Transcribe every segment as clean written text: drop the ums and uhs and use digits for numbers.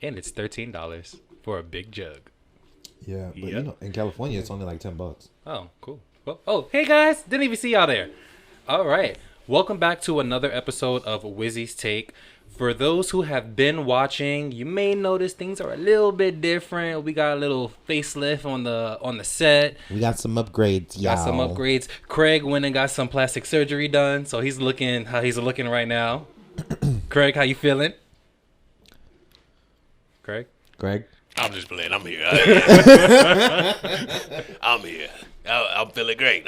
and it's $13 for a big jug. Yeah, but you know, in California, it's only like $10. Oh, cool. Well, oh, hey guys, didn't even see y'all there. All right, welcome back to another episode of Wizzy's Take. For those who have been watching, you may notice things are a little bit different. We got a little facelift on the set. We got some upgrades, y'all. Got some upgrades. Craig went and got some plastic surgery done, so he's looking how he's looking right now. Craig, how you feeling? Craig? I'm just playing. I'm here. I'm here. I'm feeling great.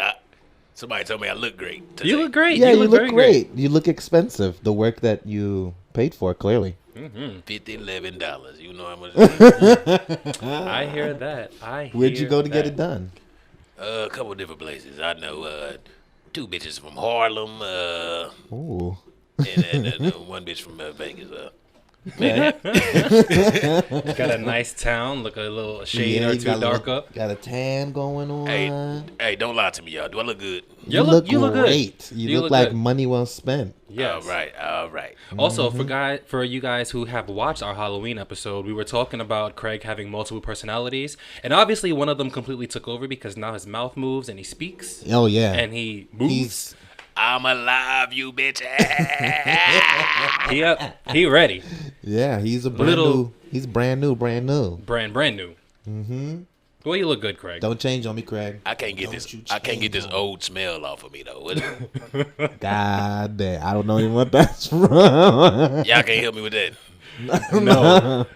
Somebody told me I look great today. You look great. Yeah, you look very great. You look expensive. The work that you paid for, clearly. $11. You know how much? I hear that. Where'd you go to get it done? A couple of different places. I know 2 bitches from Harlem. Ooh. And one bitch from Vegas. Got a nice town. Look a little shade or two darker. Got a tan going on. Hey, don't lie to me, y'all. Do I look good? You look great. Good. You look like good. Money well spent. Yes. All right. Also, for you guys who have watched our Halloween episode, we were talking about Craig having multiple personalities, and obviously one of them completely took over because now his mouth moves and he speaks. Oh yeah, and he moves. I'm alive, you bitch. He ready. Yeah, he's brand new. He's brand new. Brand new. Mm-hmm. Well, you look good, Craig. Don't change on me, Craig. I can't get this old smell off of me though. God damn, I don't know even what that's from. Y'all can't help me with that. No.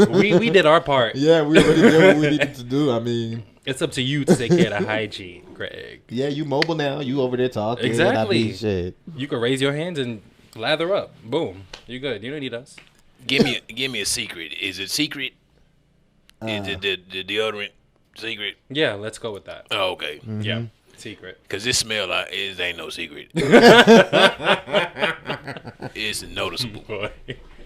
We did our part. Yeah, we already did what we needed to do. I mean, it's up to you to take care of the hygiene, Craig. Yeah, you mobile now. You over there talking. Exactly. Shit. You can raise your hands and lather up. Boom. You good. You don't need us. Give me a secret. Is it secret? Is it the deodorant secret? Yeah, let's go with that. Oh, okay. Mm-hmm. Yeah, secret. Because this smell, it ain't no secret. It's noticeable. Boy.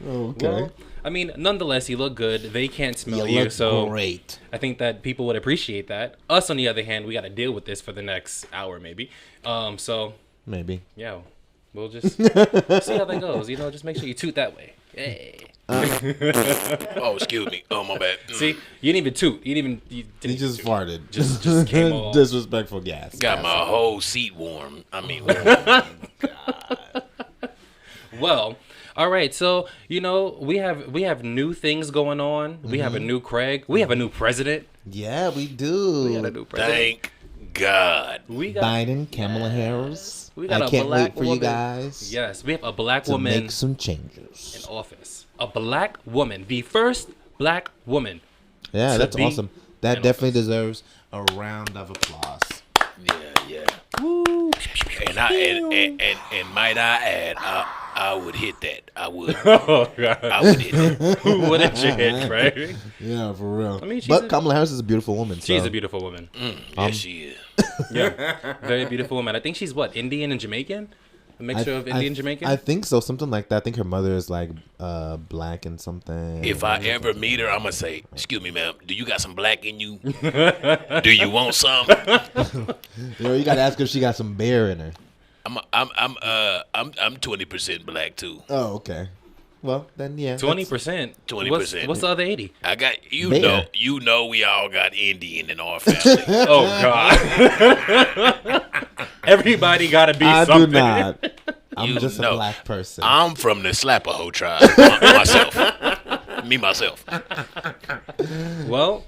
Okay. Well, I mean, nonetheless, you look good. They can't smell you you, look so great. I think that people would appreciate that. Us, on the other hand, we got to deal with this for the next hour, maybe. So maybe. Yeah, we'll just see how that goes. You know, just make sure you toot that way. Hey. Oh, excuse me. Oh, my bad. See, you didn't even toot. You just farted. Just came all disrespectful gas. Got my whole seat warm. I mean, warm. God. Well, all right. So we have new things going on. Mm-hmm. We have a new Craig. We have a new president. Yeah, we do. We got a new president. Thank God. We got Biden, Kamala Harris. We got I can't wait for woman. you guys. Yes, we have a black to woman make some changes in office. A black woman, the first black woman. Yeah, that's awesome. That definitely deserves a round of applause. Yeah. Woo. And might I add, I would hit that. I would. Oh God. I would hit that. Who wouldn't you hit, right? Yeah, for real. I mean, Kamala Harris is a beautiful woman. She's a beautiful woman. Yes, she is. Yeah, very beautiful woman. I think she's Indian and Jamaican. A mixture of Indian Jamaican? I think so. Something like that. I think her mother is like black and something. If I ever meet her, I'm going to say, excuse me, ma'am, do you got some black in you? Do you want some? You got to ask her if she got some bear in her. I'm 20% black too. Oh, okay. Well, then yeah. 20%. 20%. What's the other 80? I got bear. You know we all got Indian in our family. Oh God. Everybody got to be something. I do not. I'm just a black person. I'm from the Slapaho tribe. myself. Well,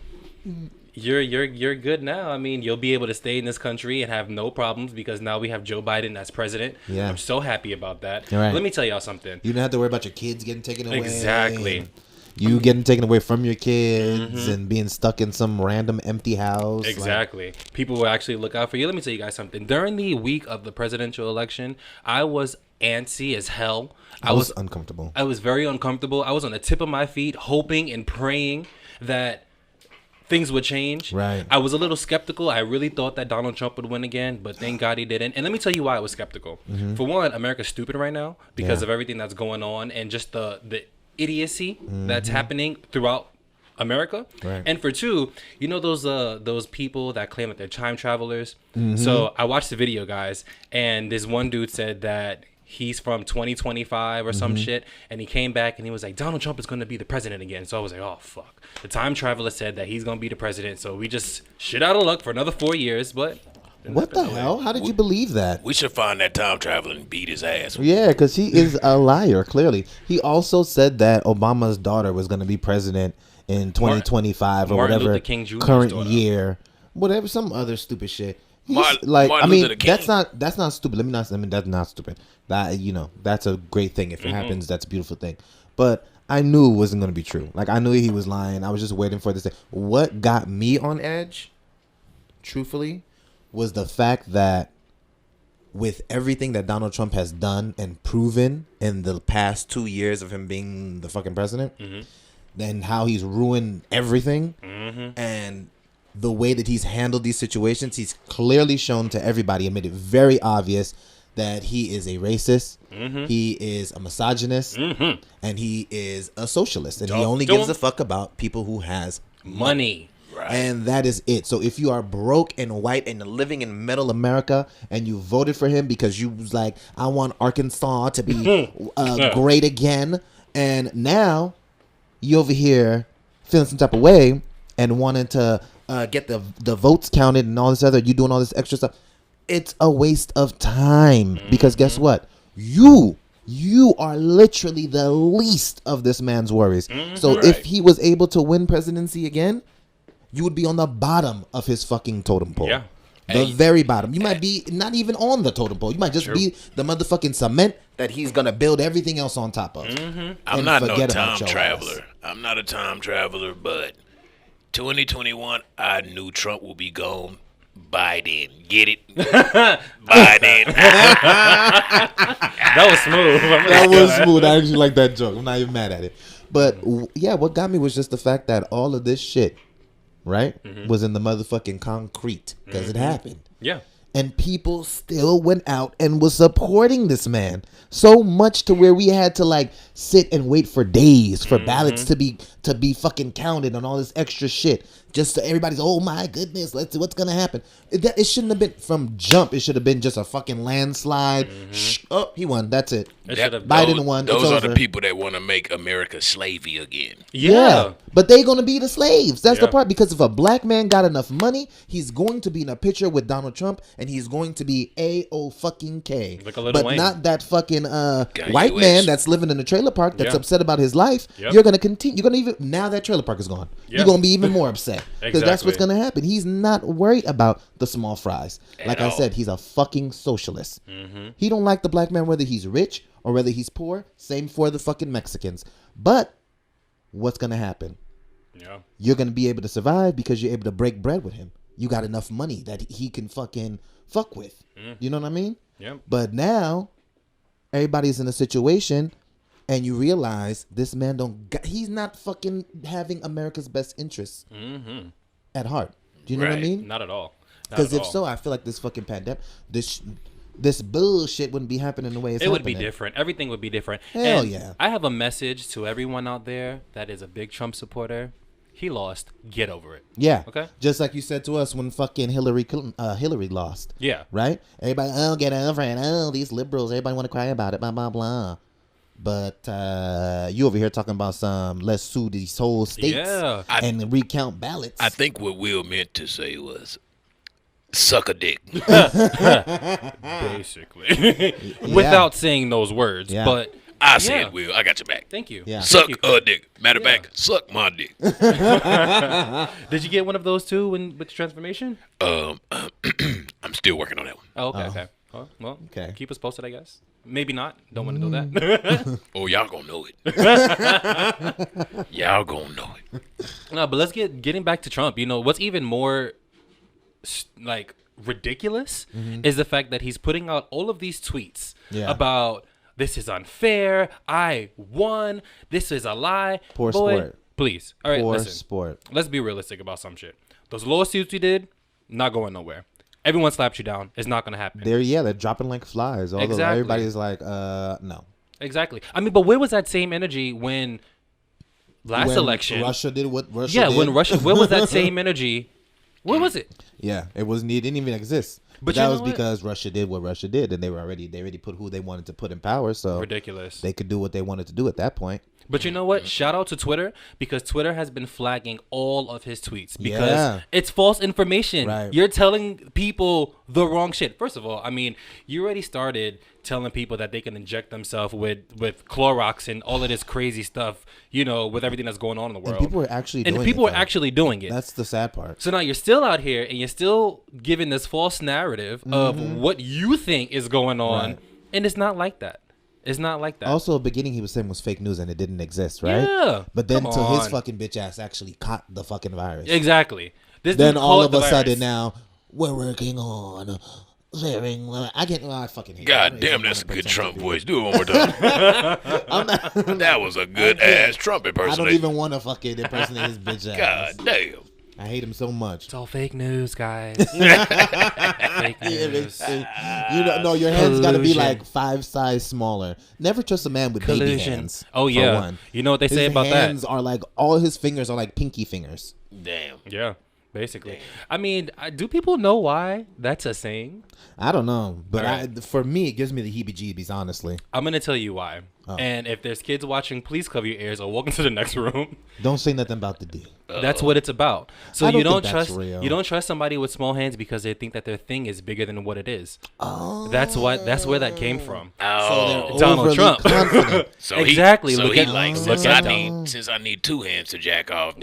you're good now. I mean, you'll be able to stay in this country and have no problems because now we have Joe Biden as president. Yeah. I'm so happy about that. Right. Let me tell y'all something. You don't have to worry about your kids getting taken away. Exactly. You getting taken away from your kids and being stuck in some random empty house. Exactly. People will actually look out for you. Let me tell you guys something. During the week of the presidential election, I was antsy as hell. I was uncomfortable. I was very uncomfortable. I was on the tip of my feet, hoping and praying that things would change. Right. I was a little skeptical. I really thought that Donald Trump would win again, but thank God he didn't. And let me tell you why I was skeptical. For one, America's stupid right now because of everything that's going on and just the idiocy that's happening throughout America. Right. And for two, you know those people that claim that they're time travelers. So I watched the video, guys, and this one dude said that he's from 2025 or some shit, and he came back and he was like, Donald Trump is going to be the president again. So I was like, oh fuck. The time traveler said that he's going to be the president, so we just shit out of luck for another 4 years. But What the hell? How did you believe that? We should find that time traveler and beat his ass. Yeah, because he is a liar, clearly. He also said that Obama's daughter was going to be president in 2025 or Martin whatever Luther King Jr.'s current daughter. year. Whatever, some other stupid shit. Martin Luther King. That's not stupid. That's not stupid. That, that's a great thing. If it happens, that's a beautiful thing. But I knew it wasn't going to be true. Like, I knew he was lying. I was just waiting for this thing. What got me on edge, truthfully, was the fact that with everything that Donald Trump has done and proven in the past 2 years of him being the fucking president, then how he's ruined everything, and the way that he's handled these situations, he's clearly shown to everybody and made it very obvious that he is a racist, he is a misogynist, and he is a socialist, and he only gives a fuck about people who has money. Right. And that is it. So if you are broke and white and living in middle America and you voted for him because you was like, I want Arkansas to be great again, and now you over here feeling some type of way and wanting to get the votes counted and all this other, you doing all this extra stuff, it's a waste of time. Because guess what? You are literally the least of this man's worries. So if he was able to win presidency again, you would be on the bottom of his fucking totem pole. Yeah. The very bottom. You might be not even on the totem pole. You might just be the motherfucking cement that he's going to build everything else on top of. I'm not no time traveler. I'm not a time traveler, but 2021, I knew Trump will be gone by then. Get it? By then. That was smooth. That was smooth. I actually like that joke. I'm not even mad at it. But yeah, what got me was just the fact that all of this shit, right, was in the motherfucking concrete because it happened. Yeah. And people still went out and was supporting this man so much to where we had to like sit and wait for days for ballots to be fucking counted and all this extra shit. Just so everybody's, oh my goodness, let's see what's gonna happen. It shouldn't have been from jump. It should have been just a fucking landslide. Oh, he won. That's it. Biden won. Those are the people that want to make America slavey again. Yeah. But they gonna be the slaves. That's the part. Because if a black man got enough money, he's going to be in a picture with Donald Trump, and he's going to be A-O-fucking-K. Like a Lil But Wayne. not that fucking white man that's living in a trailer park that's upset about his life. Yep. You're gonna continue. You're gonna even now that trailer park is gone. You're gonna be even more upset because that's what's gonna happen. He's not worried about the small fries. Like I said, he's a fucking socialist. He don't like the black man whether he's rich or whether he's poor. Same for the fucking Mexicans. But what's gonna happen? Yeah. You're gonna be able to survive because you're able to break bread with him. You got enough money that he can fucking fuck with. You know what I mean? Yeah. But now everybody's in a situation, and you realize this man he's not fucking having America's best interests at heart. Do you know what I mean? Not at all. Because if so, I feel like this fucking pandemic, this bullshit wouldn't be happening the way it's happening. It would be different. Everything would be different. Hell and yeah. I have a message to everyone out there that is a big Trump supporter. He lost. Get over it. Yeah. Okay. Just like you said to us when fucking Hillary lost. Yeah. Right? Everybody, get over it. Oh, these liberals, everybody want to cry about it, blah, blah, blah. But you over here talking about let's sue these whole states and recount ballots. I think what Will meant to say was, suck a dick. Basically. Without saying those words. Yeah. But I said, Will, I got your back. Thank you. Yeah. Suck a dick. Matter of fact, suck my dick. Did you get one of those too with the transformation? I'm still working on that one. Oh, okay, okay. Well, Okay. keep us posted, I guess. Maybe not. Don't want to know that. Oh, y'all gonna know it. Y'all gonna know it. No, but let's getting back to Trump. You know, what's even more like ridiculous is the fact that he's putting out all of these tweets about this is unfair, I won, this is a lie. Poor sport. Please. All right, Poor listen. sport. Let's be realistic about some shit. Those lawsuits you did, not going nowhere. Everyone slaps you down. It's not going to happen. They're dropping like flies. Although Exactly. everybody's like, no. Exactly. I mean, but where was that same energy when last election? Russia did what Russia did. When Russia, where was that same energy? Where was it? Yeah, it didn't even exist. But that was because Russia did what Russia did, and they already put who they wanted to put in power. So ridiculous. They could do what they wanted to do at that point. But you know what? Shout out to Twitter, because Twitter has been flagging all of his tweets because it's false information. Right. You're telling people the wrong shit. First of all, I mean, you already started telling people that they can inject themselves with Clorox and all of this crazy stuff, you know, with everything that's going on in the world. And people are actually doing it. That's the sad part. So now you're still out here and you're still giving this false narrative of what you think is going on, and it's not like that. It's not like that. Also, at the beginning, he was saying was fake news and it didn't exist, right? Yeah. But then till his fucking bitch ass actually caught the fucking virus. Exactly. Then all of a sudden now, we're working on clearing. I fucking hate God damn, that's a good Trump voice. Do it one more time. That was a good ass Trump impersonation. I don't even want to fucking impersonate his bitch ass. God damn. I hate him so much. It's all fake news, guys. Fake news. No, your hands got to be like 5 size smaller. Never trust a man with baby hands. Oh yeah. You know what they say about that? His hands are like, all his fingers are like pinky fingers. Damn. Yeah. Basically. Damn. I mean, do people know why that's a saying? I don't know, but for me, it gives me the heebie-jeebies. Honestly, I'm gonna tell you why. Oh. And if there's kids watching, please cover your ears or walk into the next room. Don't say nothing about the D. That's what it's about. So you don't trust somebody with small hands because they think that their thing is bigger than what it is. Oh, that's where that came from. Oh, so Donald Trump. Exactly. Since I need 2 hands to jack off.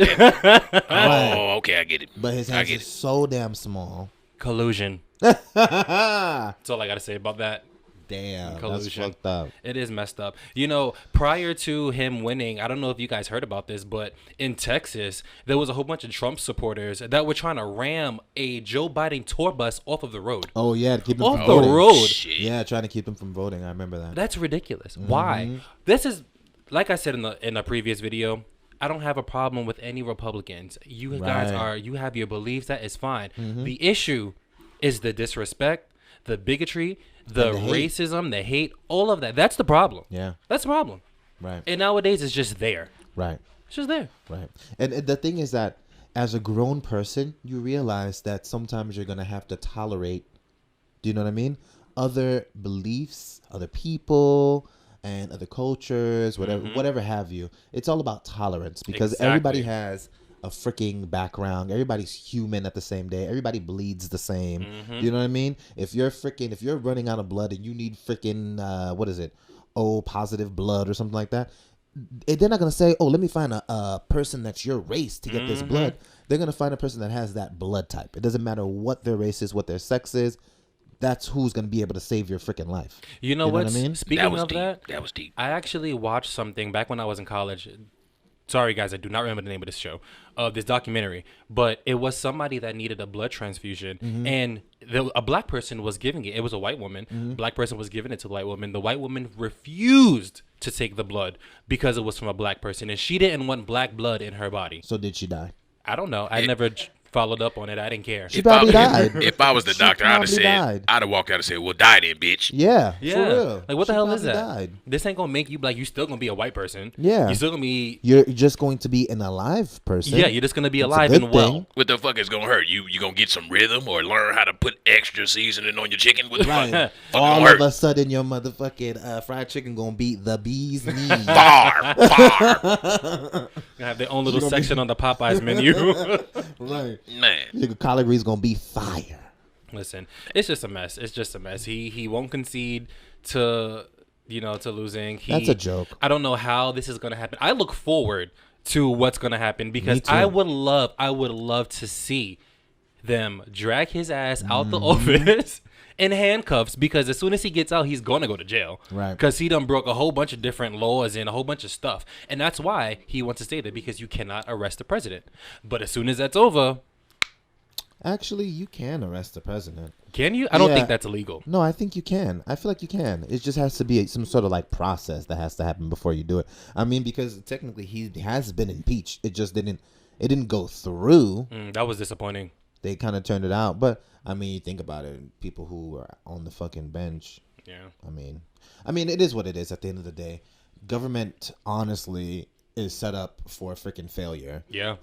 Oh, okay, I get it. But his hands are so damn small. Collusion. That's all I gotta say about that. Damn, that's fucked up. It is messed up. You know, prior to him winning, I don't know if you guys heard about this, but in Texas, there was a whole bunch of Trump supporters that were trying to ram a Joe Biden tour bus off of the road. Oh, yeah, to keep him off from voting. The road. Shit. Yeah, trying to keep him from voting. I remember that. That's ridiculous. Why? This is, like I said in a previous video, I don't have a problem with any Republicans. You guys you have your beliefs. That is fine. The issue is the disrespect, the bigotry, the racism, the hate, all of that. That's the problem. Yeah. That's the problem. Right. And nowadays it's just there. Right. It's just there. Right. And the thing is that as a grown person, you realize that sometimes you're going to have to tolerate, do you know what I mean? Other beliefs, other people, and other cultures, whatever have you. It's all about tolerance because everybody has a freaking background. Everybody's human at the same day. Everybody bleeds the same. You know what I mean? If you're running out of blood and you need freaking O positive blood or something like that, they're not gonna say, oh, let me find a person that's your race to get this blood. They're gonna find a person that has that blood type. It doesn't matter what their race is, what their sex is. That's who's gonna be able to save your freaking life. You know what I mean? Speaking of that was deep. I actually watched something back when I was in college. Sorry, guys, I do not remember the name of this show, this documentary. But it was somebody that needed a blood transfusion, and a black person was giving it. It was a white woman. Black person was giving it to the white woman. The white woman refused to take the blood because it was from a black person, and she didn't want black blood in her body. So did she die? I don't know. I never followed up on it. I didn't care. She probably died. If I was the doctor, I'd have walked out and said, well, die then, bitch. Yeah, for real. Like, what the hell is that? Died. This ain't gonna make you black. You still gonna be a white person. Yeah. You're just going to be an alive person. Yeah, you're just gonna be alive and well. What the fuck is gonna hurt? You gonna get some rhythm or learn how to put extra seasoning on your chicken? What the fuck? All of a sudden, your motherfucking fried chicken gonna be the bee's knees. Far. Gonna have their own little section on the Popeyes menu. Right. Man. Your collard greens gonna be fire. Listen, it's just a mess. It's just a mess. He won't concede to losing. That's a joke. I don't know how this is gonna happen. I look forward to what's gonna happen because I would love to see them drag his ass out the office in handcuffs, because as soon as he gets out, he's gonna go to jail. Right. Because he done broke a whole bunch of different laws and a whole bunch of stuff. And that's why he wants to stay there, because you cannot arrest the president. But as soon as that's over... Actually, you can arrest the president. Can you? I don't think that's illegal. No, I think you can. I feel like you can. It just has to be some sort of like process that has to happen before you do it. I mean, because technically he has been impeached. It just didn't go through. That was disappointing. They kind of turned it out. But, I mean, you think about it. People who are on the fucking bench. Yeah. I mean, it is what it is at the end of the day. Government, honestly, is set up for freaking failure. Yeah.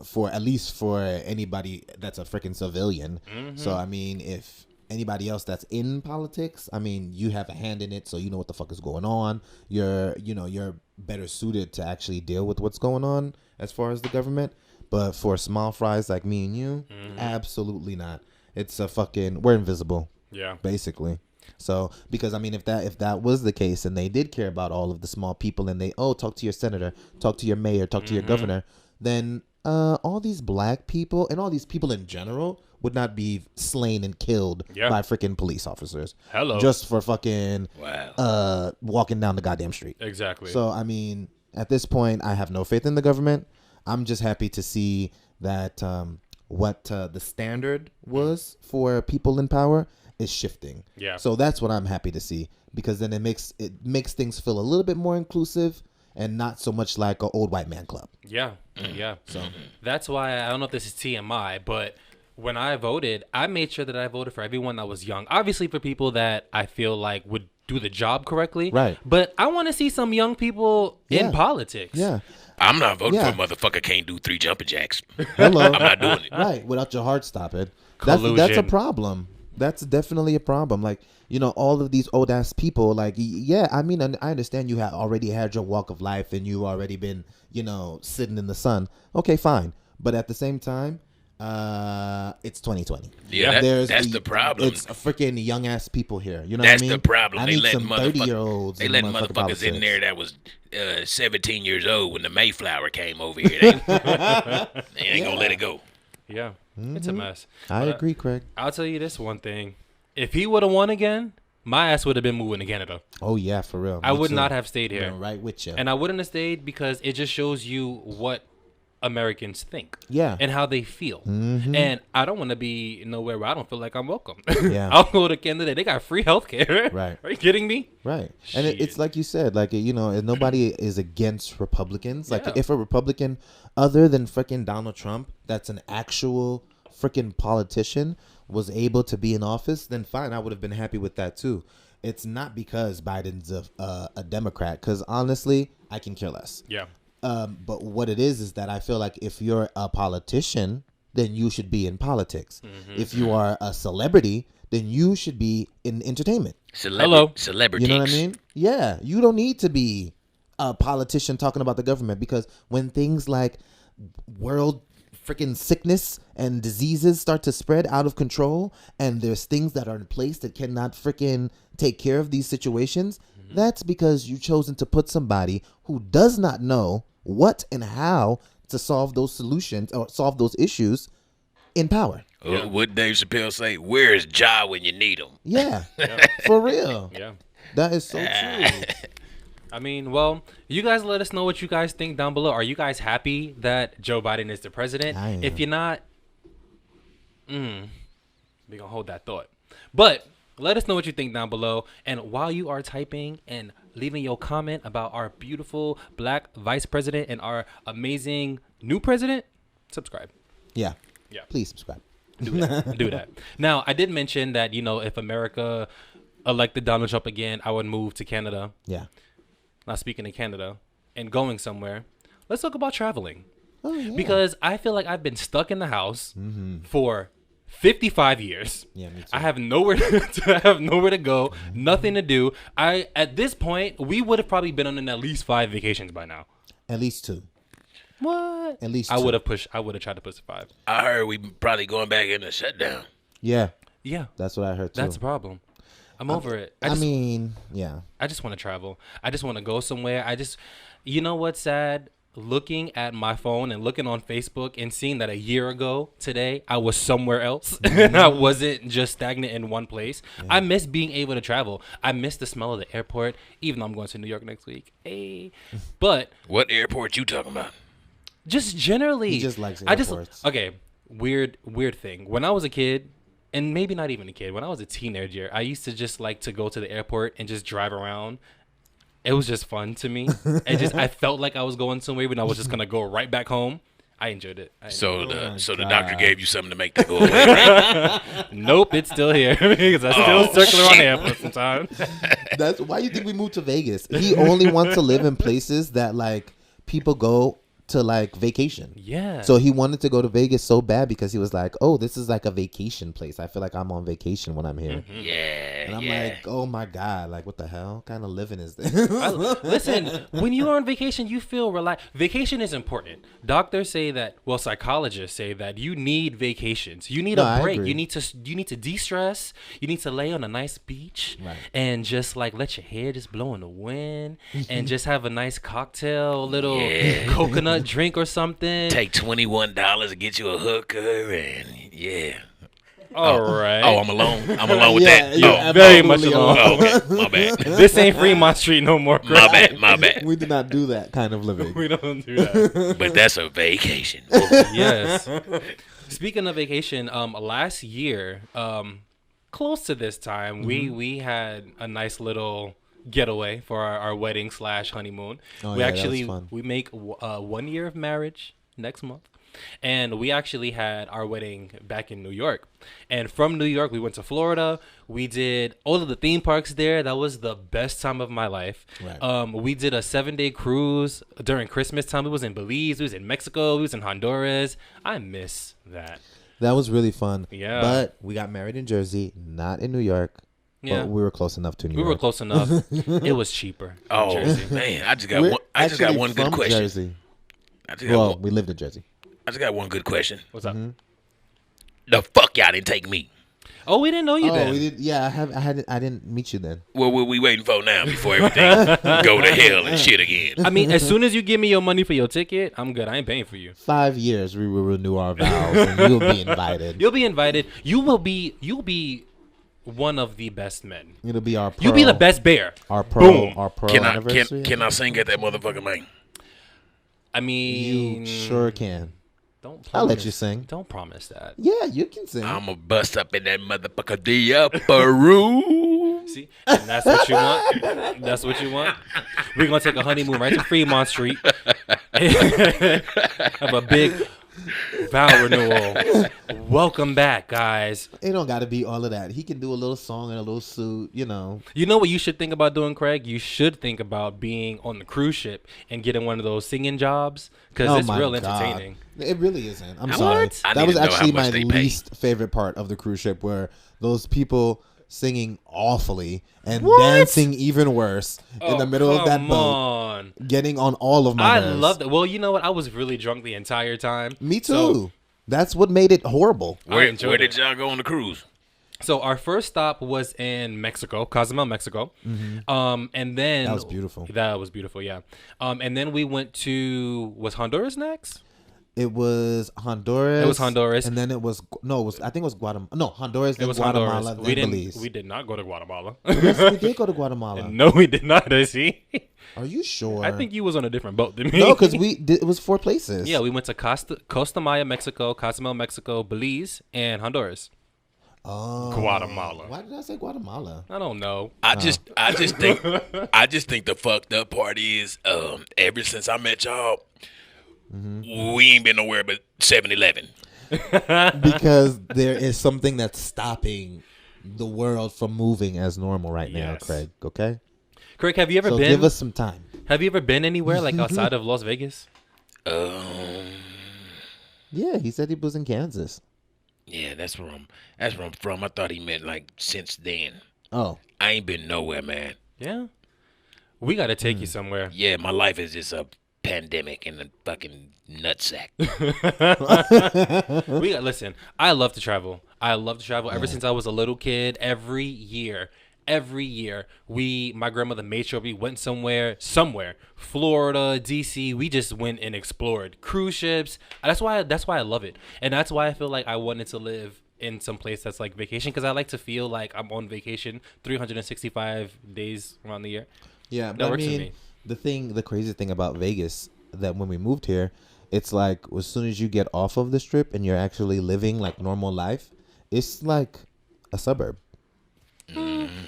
For at least for anybody that's a freaking civilian. So I mean, if anybody else that's in politics, I mean, you have a hand in it, so you know what the fuck is going on. You're better suited to actually deal with what's going on as far as the government. But for small fries like me and you, absolutely not. It's we're invisible. Yeah. Basically. So, because I mean, if that was the case and they did care about all of the small people and talk to your senator, talk to your mayor, talk to your governor, then all these black people and all these people in general would not be slain and killed by freaking police officers. Hello. Just for fucking walking down the goddamn street. Exactly. So, I mean, at this point, I have no faith in the government. I'm just happy to see that what the standard was for people in power is shifting. Yeah. So that's what I'm happy to see, because then it makes things feel a little bit more inclusive and not so much like an old white man club. Yeah. Yeah. So that's why I don't know if this is TMI, but when I voted, I made sure that I voted for everyone that was young. Obviously for people that I feel like would do the job correctly. Right. But I want to see some young people in politics. Yeah. I'm not voting for a motherfucker can't do 3 jumping jacks. Hello. I'm not doing it. Right. Without your heart stopping. Collusion. That's a problem. That's definitely a problem. Like, all of these old ass people, like, I mean, I understand you already had your walk of life and you already been, sitting in the sun. Okay, fine. But at the same time, it's 2020. Yeah, that's the problem. It's a freaking young ass people here. You know that's what I mean? The problem. I They need let some 30-year-olds. They let motherfuckers in there that was 17 years old when the Mayflower came over here. They ain't gonna let it go. Yeah. It's a mess. I agree, Craig. I'll tell you this one thing. If he would have won again, my ass would have been moving to Canada. Oh, yeah, for real. I would not have stayed here. Right with you. And I wouldn't have stayed because it just shows you what Americans think. Yeah. And how they feel. Mm-hmm. And I don't want to be nowhere where I don't feel like I'm welcome. Yeah. I'll go to Canada. They got free healthcare. Right. Are you kidding me? Right. And it's like you said, like, nobody is against Republicans. Like, if a Republican other than freaking Donald Trump, that's an actual freaking politician, was able to be in office, then fine, I would have been happy with that too. It's not because Biden's a Democrat, because honestly, I can care less. Yeah. But what it is that I feel like if you're a politician, then you should be in politics. Mm-hmm. If you are a celebrity, then you should be in entertainment. Celebrities. You know what I mean? Yeah. You don't need to be a politician talking about the government, because when things like world freaking sickness and diseases start to spread out of control, and there's things that are in place that cannot freaking take care of these situations, that's because you've chosen to put somebody who does not know what and how to solve those solutions or solve those issues in power. What Dave Chappelle say? Where's Ja when you need him? Yeah. For real. Yeah. That is so true. I mean, well, you guys let us know what you guys think down below. Are you guys happy that Joe Biden is the president? I am. If you're not, we're going to hold that thought. But let us know what you think down below. And while you are typing and leaving your comment about our beautiful black vice president and our amazing new president, subscribe. Yeah. Yeah. Please subscribe. Do that. Now, I did mention that, if America elected Donald Trump again, I would move to Canada. Yeah. Not speaking of Canada and going somewhere, let's talk about traveling. Oh, yeah. Because I feel like I've been stuck in the house for 55 years. Yeah, me too. I have nowhere to go, nothing to do. At this point, we would have probably been on at least 5 vacations by now. At least 2. What? At least 2. I would have tried to push to 5. I heard we probably going back in a shutdown. Yeah. Yeah. That's what I heard too. That's a problem. I'm over it. I mean, yeah. I just want to travel. I just want to go somewhere. You know what's sad? Looking at my phone and looking on Facebook and seeing that a year ago today, I was somewhere else. I wasn't just stagnant in one place. Yeah. I miss being able to travel. I miss the smell of the airport, even though I'm going to New York next week. Hey. But what airport you talking about? Just generally. He just likes airports. Okay, weird thing. When I was a kid, and maybe not even a kid, when I was a teenager, I used to just like to go to the airport and just drive around. It was just fun to me. I felt like I was going somewhere when I was just gonna go right back home. I enjoyed it. So the doctor gave you something to make that go away, right? Nope, it's still here because I still circle around the airport sometimes. That's why you think we moved to Vegas. He only wants to live in places that like people go to like vacation. Yeah. So he wanted to go to Vegas so bad because he was like, oh, this is like a vacation place. I feel like I'm on vacation when I'm here. Yeah. And I'm like, oh my God, like what the hell? What kind of living is this? Listen, when you are on vacation, you feel relaxed. Vacation is important. Doctors say that, well, psychologists say that you need vacations. You need a break. You need to de-stress. You need to lay on a nice beach and just like let your hair just blow in the wind and just have a nice cocktail, a little coconut drink or something. Take $21 to get you a hooker and All right. Oh, I'm alone. I'm alone with that. Yeah, Oh, very much alone. Oh, okay. My bad. This ain't Fremont Street no more. Craig. My bad. We do not do that kind of living. We don't do that. But that's a vacation. Yes. Speaking of vacation, last year, close to this time, we had a nice little getaway for our wedding / honeymoon. We make 1 year of marriage next month. And we actually had our wedding back in New York. And from New York, we went to Florida. We did all of the theme parks there. That was the best time of my life. Right. We did a 7-day cruise during Christmas time. We was in Belize. We was in Mexico. We was in Honduras. I miss that. That was really fun. Yeah. But we got married in Jersey, not in New York. Yeah. But we were close enough to New York. We were close enough. It was cheaper. Oh, Jersey. Man. I just got one good question. Jersey. We lived in Jersey. I just got one good question. What's up? The fuck y'all didn't take me? Oh, we didn't know you then. We did. Yeah, I didn't meet you then. What were we waiting for now before everything go to hell and shit again? I mean, as soon as you give me your money for your ticket, I'm good. I ain't paying for you. 5 years we will renew our vows and you'll be invited. You'll be invited. You'll be one of the best men. It'll be our pearl. You'll be the best bear. Our pearl. Boom. Our pearl Can anniversary. I sing at that motherfucker, man? I mean, you sure can. Don't promise, I'll let you sing. Don't promise that. Yeah, you can sing. I'm going to bust up in that motherfucker the upper room. See? And that's what you want? That's what you want? We're going to take a honeymoon right to Fremont Street. Have a big vow renewal. Welcome back, guys. It don't got to be all of that. He can do a little song and a little suit, you know. You know what you should think about doing, Craig? You should think about being on the cruise ship and getting one of those singing jobs because it's real entertaining. It really isn't. I'm sorry. I that was need to know actually how much my they pay. least favorite part of the cruise ship, where those people singing awfully and dancing even worse in the middle of that boat, getting on all of my nerves. I love that. Well, you know what? I was really drunk the entire time. Me too. So, that's what made it horrible. Where did y'all go on the cruise? So our first stop was in Mexico, Cozumel, Mexico. Mm-hmm. And then that was beautiful. That was beautiful, yeah. And then we went to Honduras next? It was Honduras. It was Honduras. And then I think it was Guatemala. No, Honduras, then Guatemala, Honduras. Then Belize. We did not go to Guatemala. Yes, we did go to Guatemala. No, we did not, is he? Are you sure? I think you was on a different boat than me. No, because it was 4 places. Yeah, we went to Costa Maya, Mexico, Cozumel, Mexico, Belize, and Honduras. Oh, Guatemala. Why did I say Guatemala? I don't know. I just think the fucked up part is ever since I met y'all, we ain't been nowhere but 7-Eleven. Because there is something that's stopping the world from moving as normal right now, Craig. Okay, Craig, have you ever been? Give us some time. Have you ever been anywhere like outside of Las Vegas? Yeah, he said he was in Kansas. Yeah, that's where I'm from. I thought he meant like since then. Oh, I ain't been nowhere, man. Yeah, we got to take you somewhere. Yeah, my life is just a pandemic and a fucking nutsack. Listen, I love to travel. Ever since I was a little kid, every year, my grandmother made sure we went somewhere, Florida, DC. We just went and explored cruise ships. That's why I love it, and that's why I feel like I wanted to live in some place that's like vacation, because I like to feel like I'm on vacation 365 days around the year. Yeah, that works for me. The crazy thing about Vegas, that when we moved here, it's like as soon as you get off of the strip and you're actually living like normal life, it's like a suburb.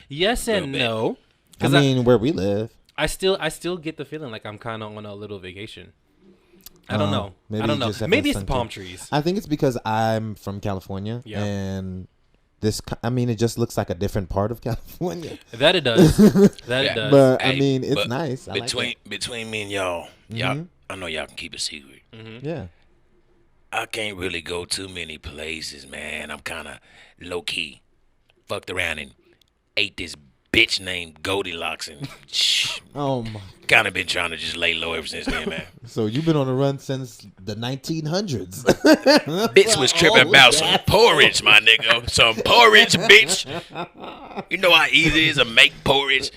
Yes and no. I mean, where we live, I still get the feeling like I'm kind of on a little vacation. I don't know. Maybe it's the palm trees. I think it's because I'm from California, and it just looks like a different part of California. That it does. It does. But I mean, it's nice. Between me and y'all, I know y'all can keep a secret. Yeah. I can't really go too many places, man. I'm kind of low key. Fucked around and ate this bitch named Goldilocks and Oh my. kind of been trying to just lay low ever since then, man. So you've been on the run since the 1900s. Bitch was tripping about some porridge, my nigga. Some porridge, bitch. You know how easy it is to make porridge?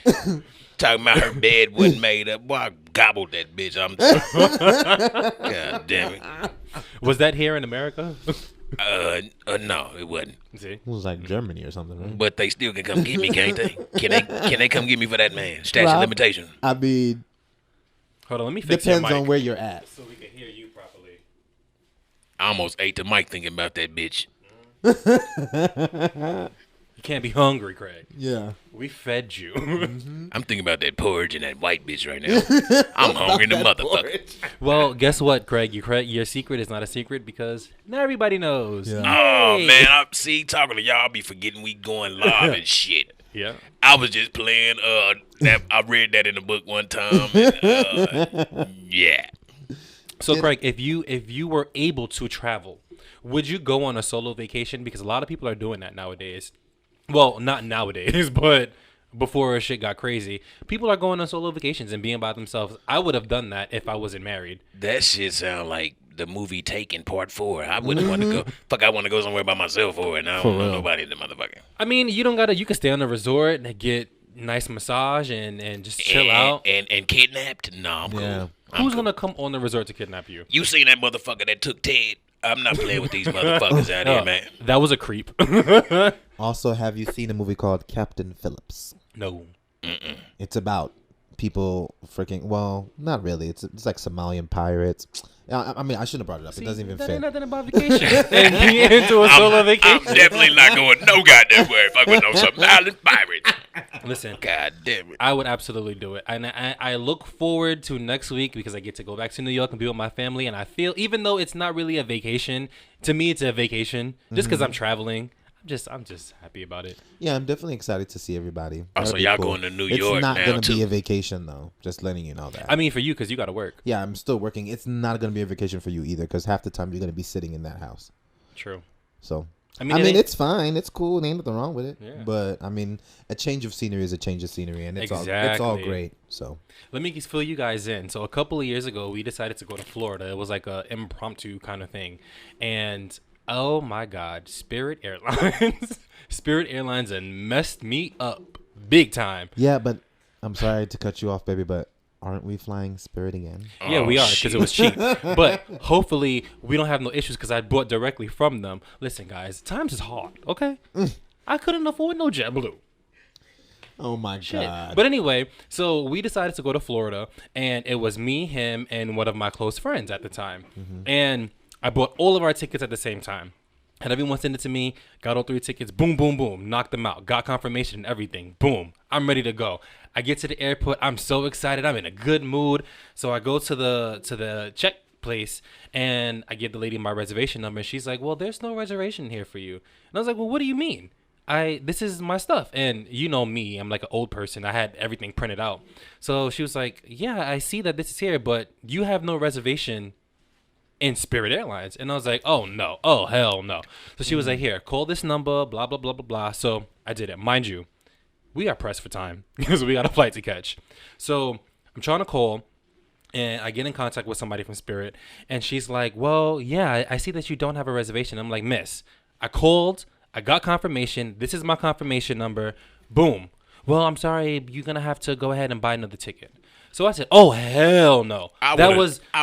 Talking about her bed wasn't made up. Boy, I gobbled that bitch. God damn it. Was that here in America? No, it wasn't. See? It was like Germany or something, right? But they still can come get me, can't they? Can they come get me for that, man? Statute Rob, limitation. I mean, Hold on, let me fix your depends mic on where you're at. so we can hear you properly. I almost ate the mic thinking about that bitch. You can't be hungry, Craig. Yeah. We fed you. I'm thinking about that porridge and that white bitch right now. I'm hungry the motherfucker. Well, guess what, Craig? Your secret is not a secret because not everybody knows. Yeah. Oh, Yay. man. Talking to y'all, I be forgetting we going live and shit. Yeah. I was just playing, that I read that in the book one time. And, yeah. So, Craig, if you were able to travel, would you go on a solo vacation? Because a lot of people are doing that nowadays. Well, not nowadays, but before shit got crazy, people are going on solo vacations and being by themselves. I would have done that if I wasn't married. That shit sound like the movie Taken Part 4. I wouldn't want to go. Fuck, I want to go somewhere by myself for it. And I don't know nobody in the motherfucker. I mean, you can stay on the resort and get nice massage and just chill out. And kidnapped? No, I'm Yeah. cool. Who's going to come on the resort to kidnap you? You seen that motherfucker that took Ted? I'm not playing with these motherfuckers out here, man. That was a creep. Also, have you seen a movie called Captain Phillips? No. It's about people freaking. Well, not really. It's like Somalian pirates. I mean, I shouldn't have brought it up. It doesn't even that fit. ain't nothing about vacation. And be into a solo vacation. I'm definitely not going no goddamn where if I was no Somalian pirates. Listen, God damn it. I would absolutely do it. And I look forward to next week because I get to go back to New York and be with my family. And I feel, even though it's not really a vacation, to me it's a vacation just because I'm traveling. I'm just happy about it. Yeah, I'm definitely excited to see everybody. Oh, so That'll be y'all cool. going to New It's York not now, gonna be too. a vacation though. Just letting you know that. I mean, for you, because you got to work. Yeah, I'm still working. It's not gonna be a vacation for you either, because half the time you're gonna be sitting in that house. True. So I mean, it's fine. It's cool. There ain't nothing wrong with it. Yeah. But I mean, a change of scenery is a change of scenery, and it's all Exactly. great. So let me fill you guys in. So a couple of years ago, we decided to go to Florida. It was like a impromptu kind of thing. And oh my God, Spirit Airlines. Spirit Airlines and messed me up big time. yeah, but I'm sorry to cut you off, baby, but aren't we flying Spirit again? Yeah, we are because it was cheap. But hopefully we don't have no issues because I bought directly from them. Listen, guys, times is hard, okay? I couldn't afford no JetBlue. Oh my God. But anyway, so we decided to go to Florida, and it was me, him, and one of my close friends at the time. And I bought all of our tickets at the same time. Had everyone send it to me, got all 3 tickets, boom, boom, boom, knocked them out, got confirmation and everything, boom, I'm ready to go. I get to the airport, I'm so excited, I'm in a good mood. So I go to the check place, and I give the lady my reservation number, and she's like, well, there's no reservation here for you. And I was like, well, what do you mean? This is my stuff. And you know me, I'm like an old person. I had everything printed out. So she was like, yeah, I see that this is here, but you have no reservation in Spirit Airlines. And I was like, oh no, oh hell no. So she was like, here, call this number, blah, blah, blah, blah, blah. So I did it. Mind you, we are pressed for time because we got a flight to catch. So I'm trying to call, and I get in contact with somebody from Spirit, and she's like, well, yeah, I see that you don't have a reservation. I'm like, miss, I called, I got confirmation. This is my confirmation number. Boom. Well, I'm sorry, you're going to have to go ahead and buy another ticket. So I said, oh, hell no. I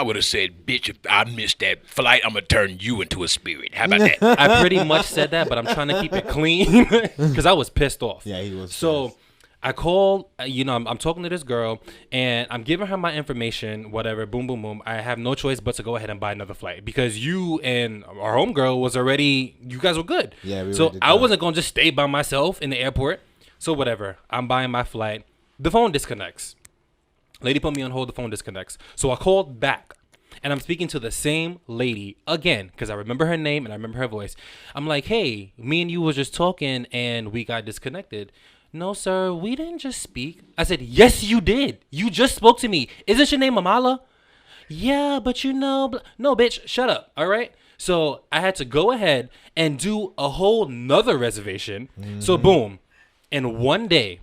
would have said, bitch, if I missed that flight, I'm going to turn you into a spirit. How about that? I pretty much said that, but I'm trying to keep it clean because I was pissed off. Yeah, he was. So pissed. I called, I'm talking to this girl, and I'm giving her my information, whatever, boom, boom, boom. I have no choice but to go ahead and buy another flight because you and our homegirl was already, you guys were good. Yeah, we So already did I that. wasn't going to just stay by myself in the airport. So whatever, I'm buying my flight. The phone disconnects. Lady put me on hold, the phone disconnects. So I called back, and I'm speaking to the same lady again because I remember her name and I remember her voice. I'm like, hey, me and you was just talking and we got disconnected. No, sir, we didn't just speak. I said, yes, you did. You just spoke to me. Isn't your name Amala? yeah, but no, bitch, shut up. All right. So I had to go ahead and do a whole nother reservation. So boom, in one day,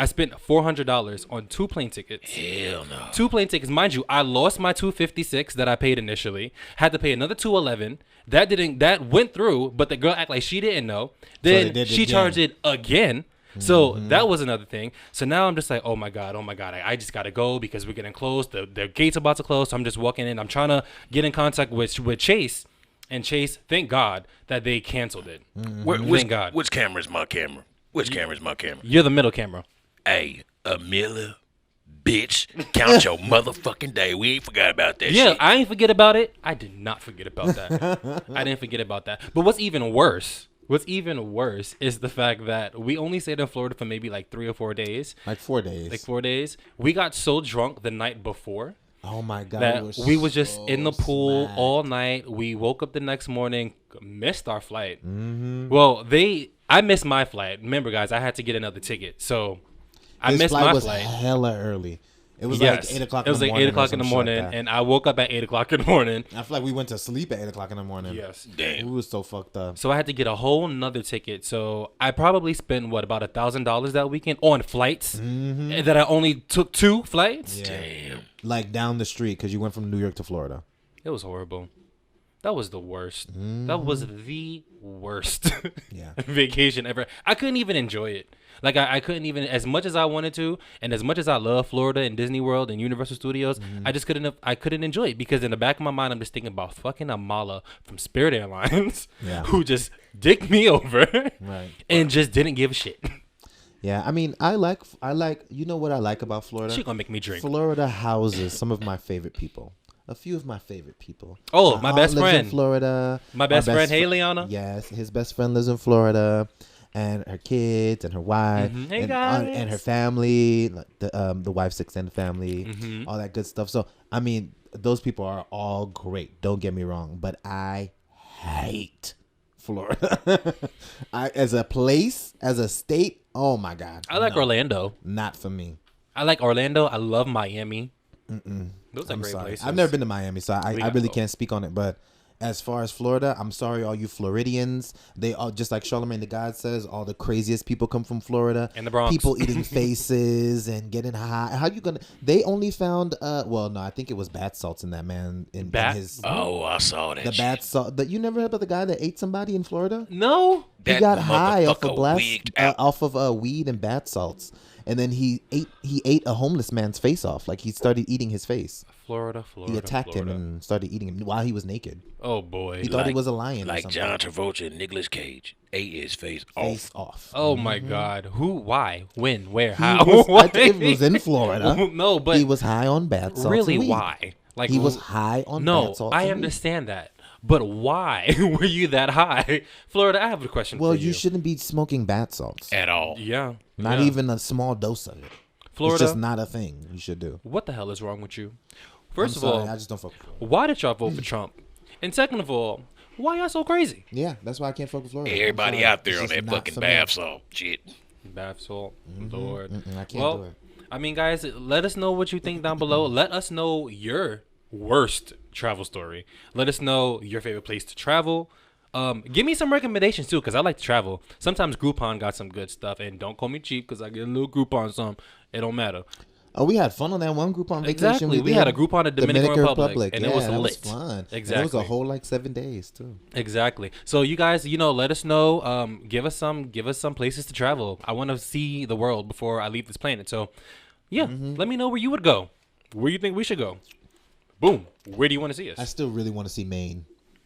I spent $400 on 2 plane tickets. Hell no. 2 plane tickets, mind you. I lost my $256 that I paid initially. Had to pay another $211. That went through, but the girl acted like she didn't know. Then she charged it again. So that was another thing. So now I'm just like, oh my god, I just gotta go because we're getting close. The gate's about to close. So I'm just walking in. I'm trying to get in contact with Chase, and Chase, thank God that they canceled it. Thank God. Which camera's my camera? Which camera's my camera? You're the middle camera. Hey, Amelia, bitch, count your motherfucking day. We ain't forgot about that Yeah, shit. I ain't forget about it. I did not forget about that. I didn't forget about that. But what's even worse is the fact that we only stayed in Florida for maybe like 3 or 4 days. Like 4 days. Like 4 days. We got so drunk the night before Oh my god. that we was just so in the pool smacked. all night. We woke up the next morning, missed our flight. Well, I missed my flight. Remember, guys, I had to get another ticket. So I His missed flight my was flight. hella early. It was Yes. like 8 o'clock. It was like 8 o'clock in the morning, and I woke up at 8 o'clock in the morning. I feel like we went to sleep at 8 o'clock in the morning. Yes. Damn. We was so fucked up. So I had to get a whole nother ticket. So I probably spent about $1,000 that weekend on flights. That I only took 2 flights. Yeah. Damn. Like down the street because you went from New York to Florida. It was horrible. That was the worst. That was the worst Yeah. vacation ever. I couldn't even enjoy it. Like I couldn't even, as much as I wanted to, and as much as I love Florida and Disney World and Universal Studios, I just couldn't enjoy it because in the back of my mind I'm just thinking about fucking Amala from Spirit Airlines, Yeah. who just dicked me over, Right. and just didn't give a shit. Yeah. I mean, I like. You know what I like about Florida? She gonna make me drink. Florida houses some of my favorite people. A few of my favorite people. Oh, my aunt best lives friend. in Florida. My best friend, hey, fri- Liana. Yes, his best friend lives in Florida, and her kids and her wife, Hey, and, guys. and her family, like the wife's extended family, all that good stuff. So I mean, those people are all great. Don't get me wrong, but I hate Florida. As a place, as a state, oh my god, I like Orlando. not for me. I like Orlando. I love Miami. Those are I'm great sorry. places. I've never been to Miami, so I gotta really go. can't speak on it. But as far as Florida, I'm sorry, all you Floridians. They all, just like Charlamagne the God says, all the craziest people come from Florida. And the Bronx. People eating faces and getting high. How you gonna? They only found. Well, no, I think it was bath salts in that man in Bat? his. Oh, I saw that. The shit. bath salt. That you never heard about the guy that ate somebody in Florida? No. He That got high off motherfucker of blast, wigged out. off of weed and bath salts, and then he ate a homeless man's face off. Like he started eating his face. Florida. He attacked him and started eating him while he was naked. Oh boy. He thought he was a lion. or Like something. John Travolta and Nicolas Cage ate his face Face off. off. Oh my God. Who? Why? When? Where? He How? was, What? it was in Florida. No, but He was high on bath salts. really, and weed. why? Like He was high on No, bath salts. I and weed. understand that, but why were you that high, Florida? I have a question Well, for you shouldn't be smoking bath salts. At all. Yeah. Not yeah. even a small dose of it. Florida. It's just not a thing you should do. What the hell is wrong with you? I'm First of sorry, all, I just don't fuck with Florida. why did y'all vote for Trump? And second of all, why y'all so crazy? Yeah, that's why I can't fuck with Florida. I'm Everybody sorry. out there It's on just that not fucking for me. bath salt shit. Bath salt, Lord. I can't Well, do it. I mean, guys, let us know what you think down below. Let us know your worst travel story. Let us know your favorite place to travel. Give me some recommendations too, because I like to travel. Sometimes Groupon got some good stuff, and don't call me cheap because I get a little Groupon some. It don't matter. Oh, we had fun on that one group on vacation. Exactly. We did. had a group on the Dominican Republic, and it was that lit. fun. And it was Exactly. a whole like 7 days too. Exactly. So you guys, let us know. Give us some places to travel. I want to see the world before I leave this planet. So, yeah, let me know where you would go. Where you think we should go? Boom. Where do you want to see us? I still really want to see Maine.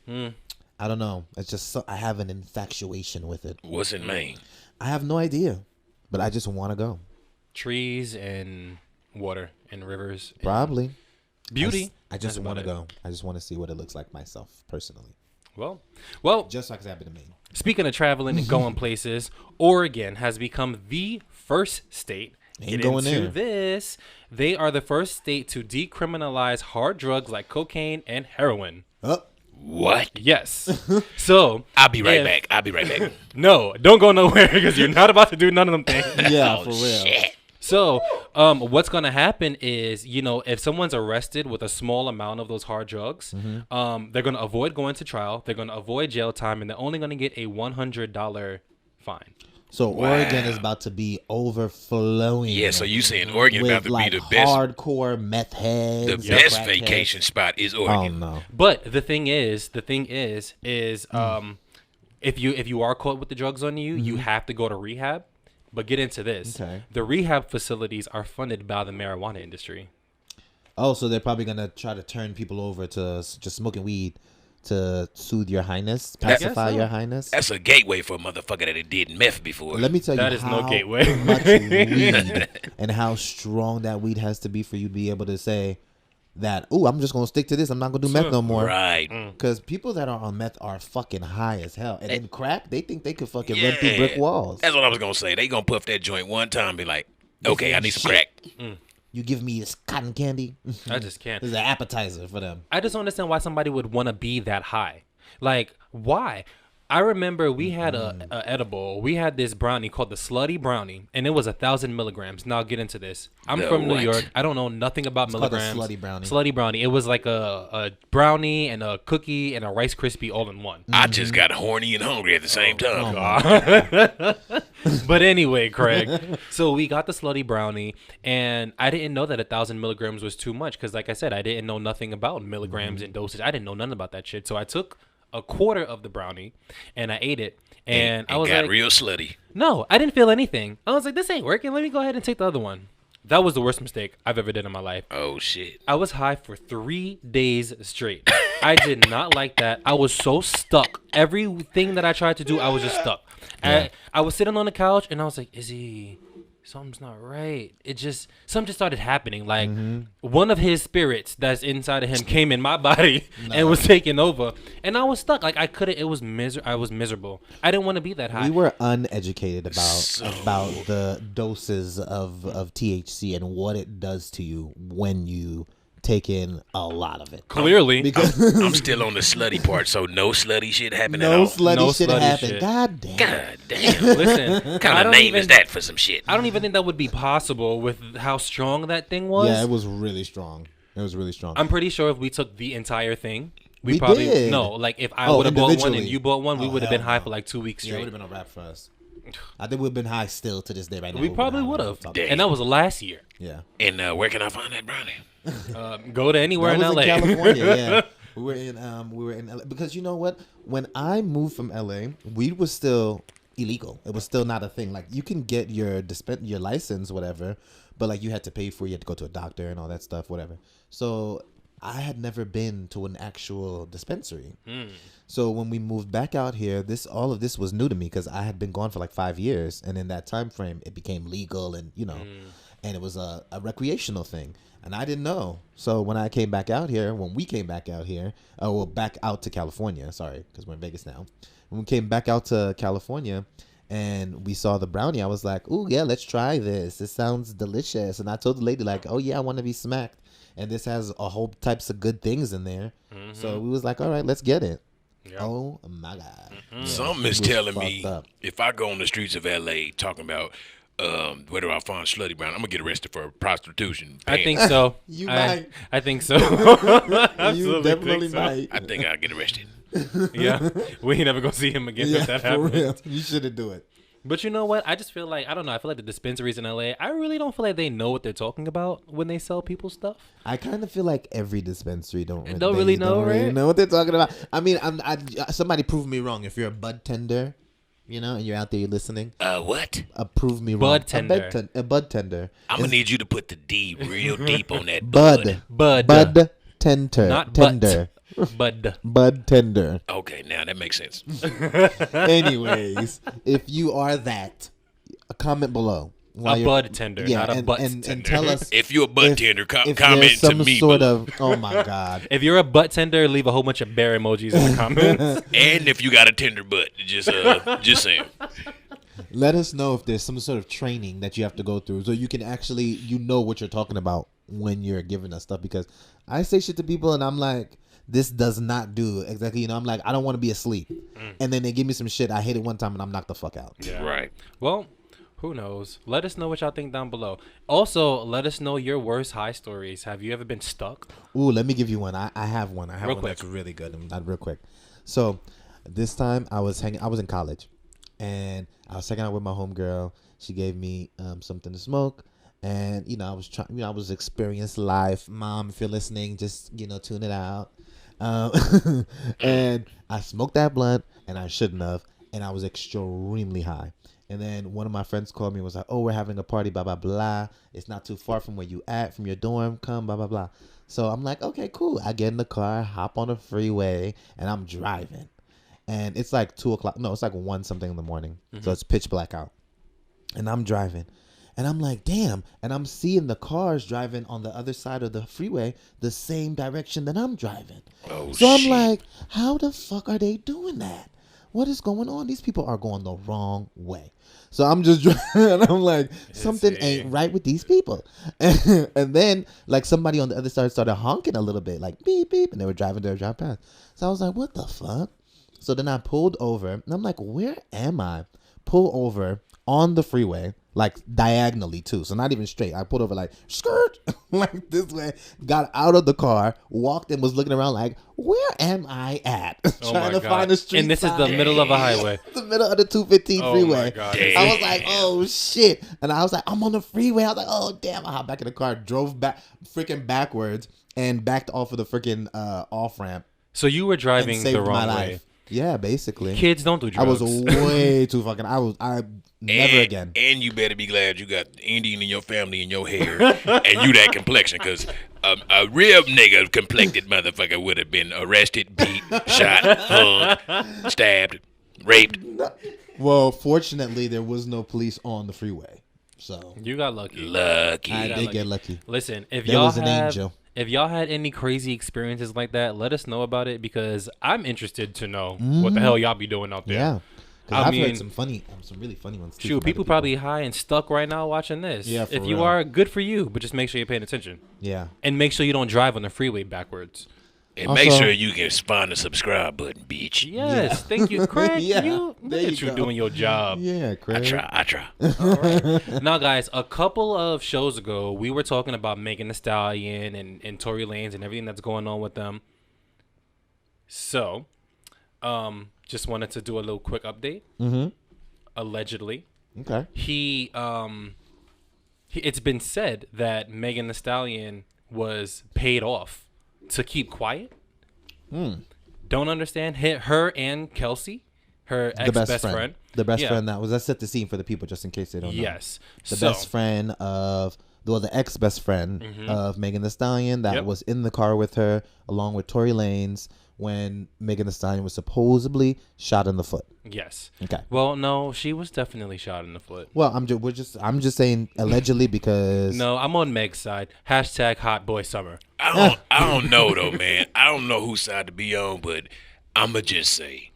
I don't know. It's just I have an infatuation with it. What's in Maine? I have no idea, but I just want to go. Trees and water and rivers. And Probably. beauty. I just That's want to about go. I just want to see what it looks like myself personally. Well. Just so I can have it in Maine. Speaking of traveling and going places, Oregon has become the first state. Ain't Get going into there. this. They are the first state to decriminalize hard drugs like cocaine and heroin. Oh, What? Yes. So I'll be right if- back. I'll be right back. No, don't go nowhere because you're not about to do none of them things. yeah, Oh, for real. shit. So, what's gonna happen is, if someone's arrested with a small amount of those hard drugs, they're gonna avoid going to trial. They're gonna avoid jail time, and they're only gonna get a $100 fine. So Oregon is about to be overflowing. Yeah, so you saying Oregon with about to like be the best, hardcore meth heads. the best vacation spot is Oh Oregon. no. But the thing is, if you are caught with the drugs on you, you have to go to rehab. But get into this. Okay. The rehab facilities are funded by the marijuana industry. Oh, so they're probably gonna try to turn people over to just smoking weed to soothe your highness, pacify so. your highness. That's a gateway for a motherfucker that did meth before. Let me tell you That is how no gateway. much weed and how strong that weed has to be for you to be able to say that, oh, I'm just gonna stick to this. I'm not gonna do meth no more. Right. Because people that are on meth are fucking high as hell, and then crack, they think they could fucking run through brick walls. That's what I was gonna say. They gonna puff that joint one time and be like, okay, I need some crack. You give me this cotton candy. I just can't. This is an appetizer for them. I just don't understand why somebody would want to be that high. Like, why? I remember we had a edible. We had this brownie called the Slutty Brownie, and it was 1,000 milligrams. Now I'll get into this. I'm The from New what? York. I don't know nothing about It's called the milligrams. Slutty Brownie. Slutty Brownie. It was like a brownie and a cookie and a Rice Krispie all in one. I just got horny and hungry at the same time. But anyway, Craig. So we got the Slutty Brownie, and I didn't know that 1,000 milligrams was too much because, like I said, I didn't know nothing about milligrams and dosage. I didn't know nothing about that shit. So I took a quarter of the brownie and I ate it, and I was got like, real slutty. no, I didn't feel anything. I was like, this ain't working. Let me go ahead and take the other one. That was the worst mistake I've ever done in my life. Oh shit. I was high for 3 days straight. I did not like that. I was so stuck. Everything that I tried to do, I was just stuck. I was sitting on the couch and I was like, Izzy, something's not right. Something just started happening. Like one of his spirits that's inside of him came in my body and was taking over. And I was stuck. Like I couldn't, I was miserable. I didn't want to be that high. We were uneducated about the doses of THC and what it does to you when you take in a lot of it. Clearly. Because I'm still on the slutty part, so no slutty shit happened at no all. slutty No shit slutty happened. shit. God damn. God damn. Listen, What kind of name is that for some shit? I don't even think that would be possible with how strong that thing was. Yeah, it was really strong. It was really strong. I'm pretty sure if we took the entire thing, We probably did. no. Like if I Oh, would have bought one individually. and you bought one, we Oh, would have been hell high no. for like 2 weeks Yeah, it would straight. have been a wrap for us. I think we've been high still to this day right now. We We've probably been high would right have, now. Damn. and that was last year. Yeah. And where can I find that brownie? Go to anywhere That in was LA. in California, yeah. We were in LA because you know what? When I moved from LA, weed was still illegal. It was still not a thing. Like you can get your license, whatever, but like you had to pay for it. You had to go to a doctor and all that stuff, whatever. So I had never been to an actual dispensary. So when we moved back out here, all of this was new to me because I had been gone for like 5 years, and in that time frame, it became legal, and and it was a recreational thing, and I didn't know. So when I came back out here, back out to California, sorry, because we're in Vegas now. When we came back out to California, and we saw the brownie, I was like, "Ooh, yeah, let's try this. This sounds delicious." And I told the lady like, "Oh yeah, I want to be smacked." And this has a whole types of good things in there. So we was like, all right, let's get it. Yep. Oh my God. Yeah, Something is telling me up. if I go on the streets of LA talking about where do I find slutty brown, I'm gonna get arrested for prostitution. I think so. You I, might. I think so. You definitely think so. might. I think I'll get arrested. Yeah, we ain't never gonna see him again if that for happens. real. You shouldn't do it. But you know what? I just feel like, I don't know. I feel like the dispensaries in LA, I really don't feel like they know what they're talking about when they sell people stuff. I kind of feel like every dispensary don't really know, right? know what they're talking about. I mean, somebody prove me wrong. If you're a bud tender, and you're out there, you're listening. What? Prove me wrong. Bud tender. A bud tender. I'm gonna need you to put the D real deep on that Bud. Bud. Tender. Not tender. Bud. Bud tender. Okay, now that makes sense. Anyways, if you are that, a comment below. A bud tender, not a butt and tender. tell us If you're a butt tender, if comment there's to some me. sort below. of. Oh my God. If you're a butt tender, leave a whole bunch of bear emojis in the comments. And if you got a tender butt, just saying. Let us know if there's some sort of training that you have to go through so you can actually know what you're talking about when you're giving us stuff, because I say shit to people and I'm like, this does not do exactly, I'm like, I don't want to be asleep. And then they give me some shit. I hit it one time and I'm knocked the fuck out. Yeah. Right. Well, Who knows? Let us know what y'all think down below. Also, let us know your worst high stories. Have you ever been stuck? Ooh, let me give you one. I have one. I have Real one quick. that's really good. Not real quick. So, this time I was in college, and I was hanging out with my homegirl. She gave me something to smoke, and I was trying. I was experiencing life. Mom, if you're listening, just tune it out. And I smoked that blunt, and I shouldn't have, and I was extremely high. And then one of my friends called me and was like, "Oh, we're having a party, blah, blah, blah. It's not too far from where you at, from your dorm. Come, blah, blah, blah." So I'm like, okay, cool. I get in the car, hop on the freeway, and I'm driving. And it's like 2 o'clock. No, it's like 1 something in the morning. So it's pitch black out. And I'm driving. And I'm like, damn. And I'm seeing the cars driving on the other side of the freeway the same direction that I'm driving. Oh, so I'm shit. like, how the fuck are they doing that? What is going on? These people are going the wrong way. So I'm just driving, and I'm like, something ain't right with these people. And then, like, somebody on the other side started honking a little bit, like, beep, beep, and they were driving past. So I was like, what the fuck? So then I pulled over, and I'm like, where am I? Pull over on the freeway, like, diagonally, too. So not even straight. I pulled over, like, skirt, like, this way. Got out of the car, walked and was looking around like, where am I at? Trying to find a street And this sign. is the middle of a highway. The middle of the 215 Oh freeway. my God. I was like, oh shit. And I was like, I'm on the freeway. I was like, oh damn. I hopped back in the car, drove back freaking backwards, and backed off of the freaking off ramp. So you were driving Saved the my wrong way. life. Yeah, basically. Kids don't do I drugs. was way too fucking. I never again. And you better be glad you got Indian in your family in your hair, and you that complexion, because a real nigga complected motherfucker would have been arrested, beat, shot, hung, stabbed, raped. Well, fortunately, there was no police on the freeway, so You got lucky. Lucky. I did get lucky. Listen, if There y'all was an have, angel. if y'all had any crazy experiences like that, let us know about it because I'm interested to know what the hell y'all be doing out there. Yeah, because I I've mean- heard some really funny ones too. Shoot, from people other probably high and stuck right now watching this. Yeah, for if you real. are, good for you, but just make sure you're paying attention. Yeah. And make sure you don't drive on the freeway backwards. And make Also- sure you can find the subscribe button, bitch. Yes, thank you, Craig. Yeah, Look there at you you go. doing your job. Yeah, Craig. I try. Now, guys, a couple of shows ago, we were talking about Megan Thee Stallion and Tory Lanez and everything that's going on with them. So, just wanted to do a little quick update. Mm-hmm. Allegedly, Okay. it's been said that Megan Thee Stallion was paid off to keep quiet. Don't understand. Her and Kelsey, her The ex best friend. The best Yeah. friend that was. Let's set the scene for the people just in case they don't know. Yes. The So, best friend of, well, the ex best friend of Megan Thee Stallion that Yep. was in the car with her along with Tory Lanez when Megan Thee Stallion was supposedly shot in the foot. Yes. Okay. Well, no, she was definitely shot in the foot. Well, I'm just saying allegedly because No, I'm on Meg's side. Hashtag hot boy summer. I don't know though, man. I don't know whose side to be on, but I'ma just say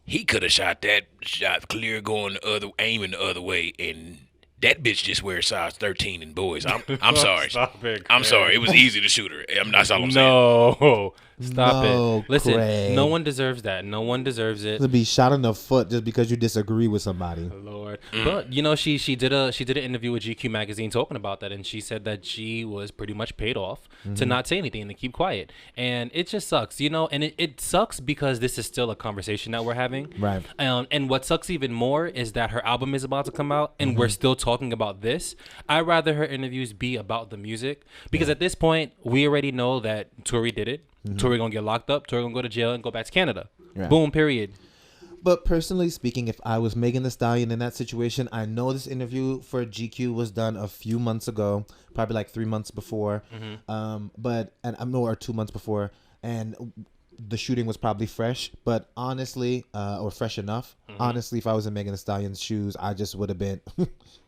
he could have shot that shot clear going aiming the other way, and that bitch just wears size 13 in boys. I'm sorry. Stop it, I'm Craig. sorry. It was easy to shoot her. That's all I'm saying. No. Stop No, it. Listen, Craig. no one deserves that. No one deserves it. to be shot in the foot just because you disagree with somebody. Lord. But you know, she did an interview with GQ magazine talking about that, and she said that she was pretty much paid off to not say anything and to keep quiet. And it just sucks, you know, and it sucks because this is still a conversation that we're having. Right. And what sucks even more is that her album is about to come out and we're still talking about this. I'd rather her interviews be about the music because at this point we already know that Tory did it. Tory gonna get locked up. Tory gonna go to jail and go back to Canada. Right. Boom. Period. But personally speaking, if I was Megan Thee Stallion in that situation, I know this interview for GQ was done a few months ago, probably like 3 months before, or 2 months before, and the shooting was probably fresh. But honestly, or fresh enough. Honestly, if I was in Megan Thee Stallion's shoes, I just would have been,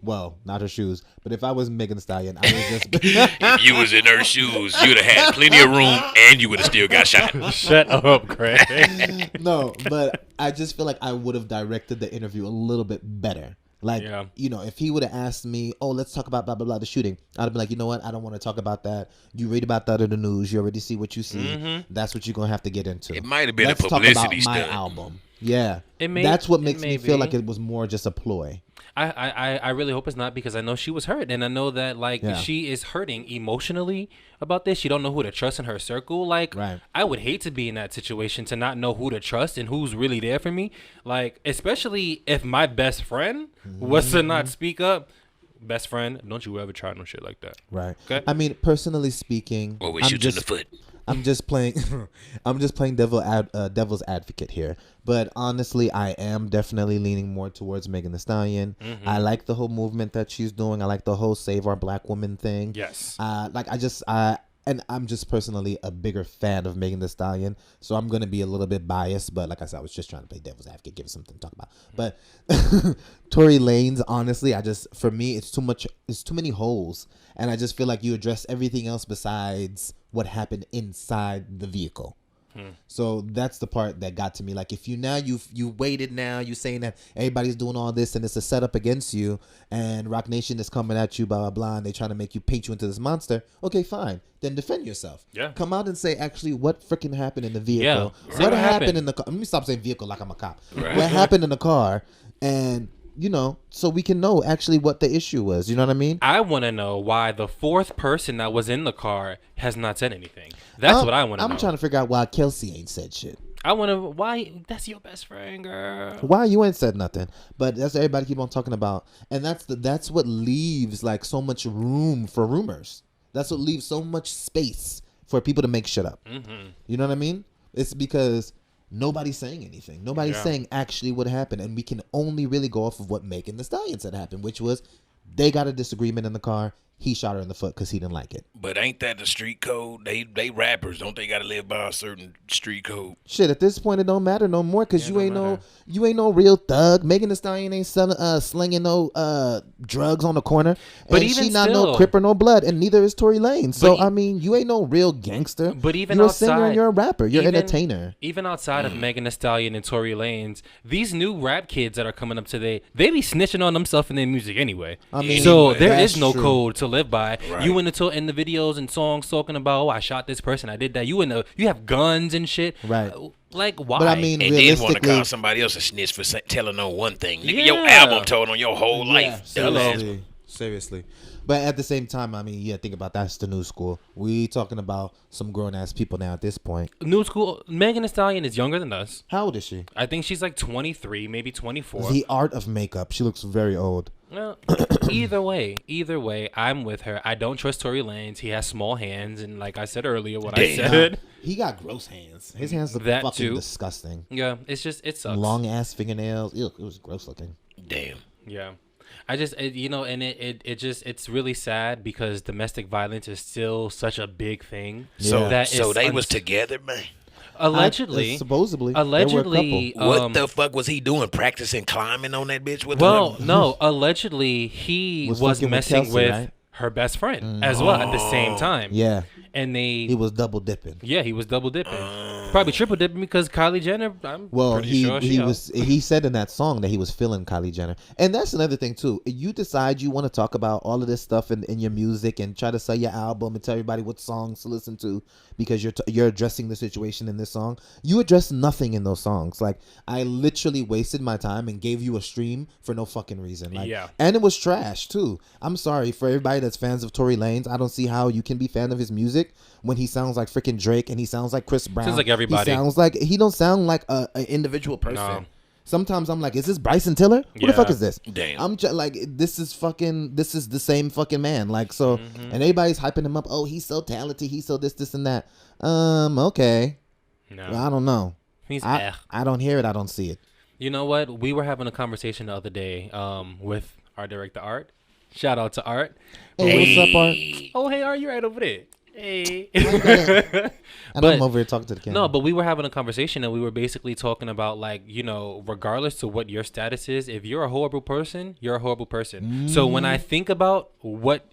well, not her shoes, but if I was Megan Thee Stallion, I would just. If you was in her shoes, you'd have had plenty of room, and you would have still got shot. Shut up, Craig. No, but I just feel like I would have directed the interview a little bit better. Like, Yeah. if he would have asked me, oh, let's talk about blah, blah, blah, the shooting, I'd have been like, you know what? I don't want to talk about that. You read about that in the news. You already see what you see. That's what you're going to have to get into. It might have been a Let's publicity talk about my stunt. album. Yeah. That's what makes me feel like it was more just a ploy. I really hope it's not, because I know she was hurt, and I know that she is hurting emotionally about this. She don't know who to trust in her circle. Like, I would hate to be in that situation, to not know who to trust and who's really there for me. Like, especially if my best friend was to not speak up. Best friend, don't you ever try no shit like that. Right. Okay. I mean, personally speaking, Always shoot you in the foot. I'm just playing. I'm just playing devil's advocate here. But honestly, I am definitely leaning more towards Megan Thee Stallion. I like the whole movement that she's doing. I like the whole Save Our Black Women thing. Yes. And I'm just personally a bigger fan of Megan Thee Stallion, so I'm gonna be a little bit biased. But like I said, I was just trying to play devil's advocate, give it something to talk about. But Tory Lanez, honestly, for me, it's too much. It's too many holes, and I just feel like you address everything else besides what happened inside the vehicle. So that's the part that got to me. Like, if you waited, now you saying that everybody's doing all this and it's a setup against you, and Rock Nation is coming at you, blah blah blah, and they trying to make you paint you into this monster. Okay, fine, then defend yourself. Yeah, come out and say actually what freaking happened in the vehicle. Yeah. What happened in the car? Let me stop saying vehicle like I'm a cop. Right. What happened in the car? And so we can know actually what the issue was. You know what I mean? I want to know why the fourth person that was in the car has not said anything. That's what I want to know. I'm trying to figure out why Kelsey ain't said shit. I want to, why? That's your best friend, girl. Why you ain't said nothing? But that's everybody keep on talking about. And that's what leaves like so much room for rumors. That's what leaves so much space for people to make shit up. Mm-hmm. You know what I mean? It's because nobody's saying anything. Nobody's saying actually what happened. And we can only really go off of what Megan Thee Stallion said happened, which was they got a disagreement in the car. He shot her in the foot because he didn't like it. But ain't that the street code? They rappers, don't they got to live by a certain street code? Shit, at this point it don't matter no more because you ain't no real thug. Megan Thee Stallion ain't slinging no drugs on the corner. But even she not still, no Crip or no blood, and neither is Tory Lanez. So I mean, you ain't no real gangster. But even you're outside, a singer and you're a rapper. You're an entertainer. Even outside of Megan Thee Stallion and Tory Lanez, these new rap kids that are coming up today, they be snitching on themselves in their music anyway. I mean, so there is no code to live by. Right. You in the videos and songs talking about, oh, I shot this person, I did that. You have guns and shit. Right. Like, why? But I mean, and then want to call somebody else a snitch for telling on one thing. Nigga, your album told on your whole life. Seriously. But at the same time, I mean, think about that's the new school. We talking about some grown ass people now at this point. New school. Megan Thee Stallion is younger than us. How old is she? I think she's like 23, maybe 24. The art of makeup. She looks very old. Well, either way, I'm with her. I don't trust Tory Lanez. He has small hands, and like I said earlier, I said, he got gross hands. His hands look fucking disgusting. Yeah, it sucks. Long ass fingernails. Ew, it was gross looking. Damn. Yeah. I just, it's really sad because domestic violence is still such a big thing. Yeah. So they was together, man. Allegedly, supposedly, what the fuck was he doing? Practicing climbing on that bitch with her? Well, no. Allegedly, he was messing with her best friend as well at the same time. Yeah. And he was double dipping. Yeah, he was double dipping. Probably triple dipping because Kylie Jenner. He said in that song that he was feeling Kylie Jenner, and that's another thing too. You decide you want to talk about all of this stuff in your music and try to sell your album and tell everybody what songs to listen to because you're addressing the situation in this song. You address nothing in those songs. Like, I literally wasted my time and gave you a stream for no fucking reason. Like, and it was trash too. I'm sorry for everybody that's fans of Tory Lanez. I don't see how you can be fan of his music when he sounds like freaking Drake and he sounds like Chris Brown. Sounds like everybody. He don't sound like an individual person. No. Sometimes I'm like, is this Bryson Tiller? Who the fuck is this? Damn. I'm just like, this is the same fucking man. Like, so, and everybody's hyping him up. Oh, he's so talented. He's so this and that. Okay. No. Well, I don't know. I don't hear it. I don't see it. You know what? We were having a conversation the other day with our director, Art. Shout out to Art. Hey, what's up, Art? Oh, hey, Art, you're right over there. Hey. I'm over here talking to the camera. No, but we were having a conversation and we were basically talking about, like, regardless to what your status is, if you're a horrible person, you're a horrible person. So when I think about what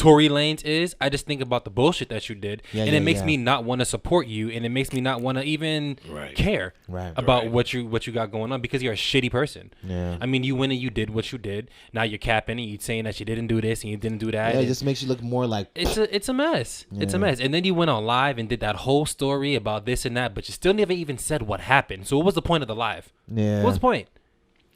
Tory Lanez is. I just think about the bullshit that you did, Yeah, and yeah, it makes yeah. me not want to support you, and it makes me not want to even care about what you got going on because you're a shitty person. Yeah. I mean, you went and you did what you did. Now you're capping and you're saying that you didn't do this and you didn't do that. Yeah, it just makes you look more like it's a mess. Yeah. It's a mess. And then you went on live and did that whole story about this and that, but you still never even said what happened. So what was the point of the live? Yeah. What's the point?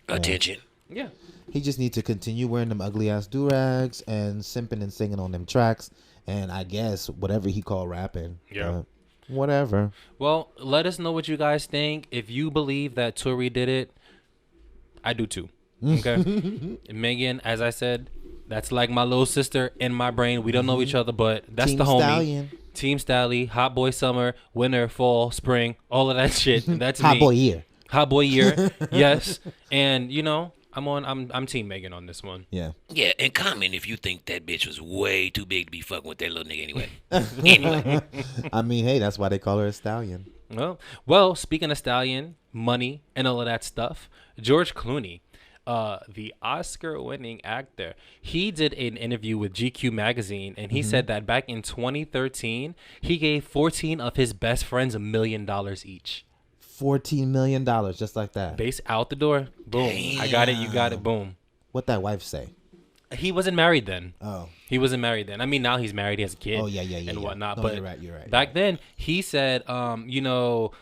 Attention. Yeah. He just needs to continue wearing them ugly ass do-rags and simping and singing on them tracks, and I guess whatever he called rapping. Yeah. Whatever. Well, let us know what you guys think. If you believe that Tory did it, I do too. Okay. Megan, as I said, that's like my little sister in my brain. We don't know each other, but that's Team the homie. Stallion. Team Stallion, Hot Boy Summer, Winter, Fall, Spring, all of that shit. That's Hot me. boy year. Hot Boy Year. Yes. And you know, I'm Team Megan on this one. Yeah. Yeah, and comment if you think that bitch was way too big to be fucking with that little nigga anyway. Anyway. I mean, hey, that's why they call her a stallion. Well, speaking of Stallion, money, and all of that stuff, George Clooney, the Oscar-winning actor, he did an interview with GQ magazine, and he said that back in 2013, he gave 14 of his best friends $1 million each. $14 million, just like that. Base out the door. Boom. Damn. I got it. You got it. Boom. What that wife say? He wasn't married then. Oh. He wasn't married then. I mean, now he's married. He has a kid. Oh, yeah, and whatnot. No, but you're right. back then, he said, you know,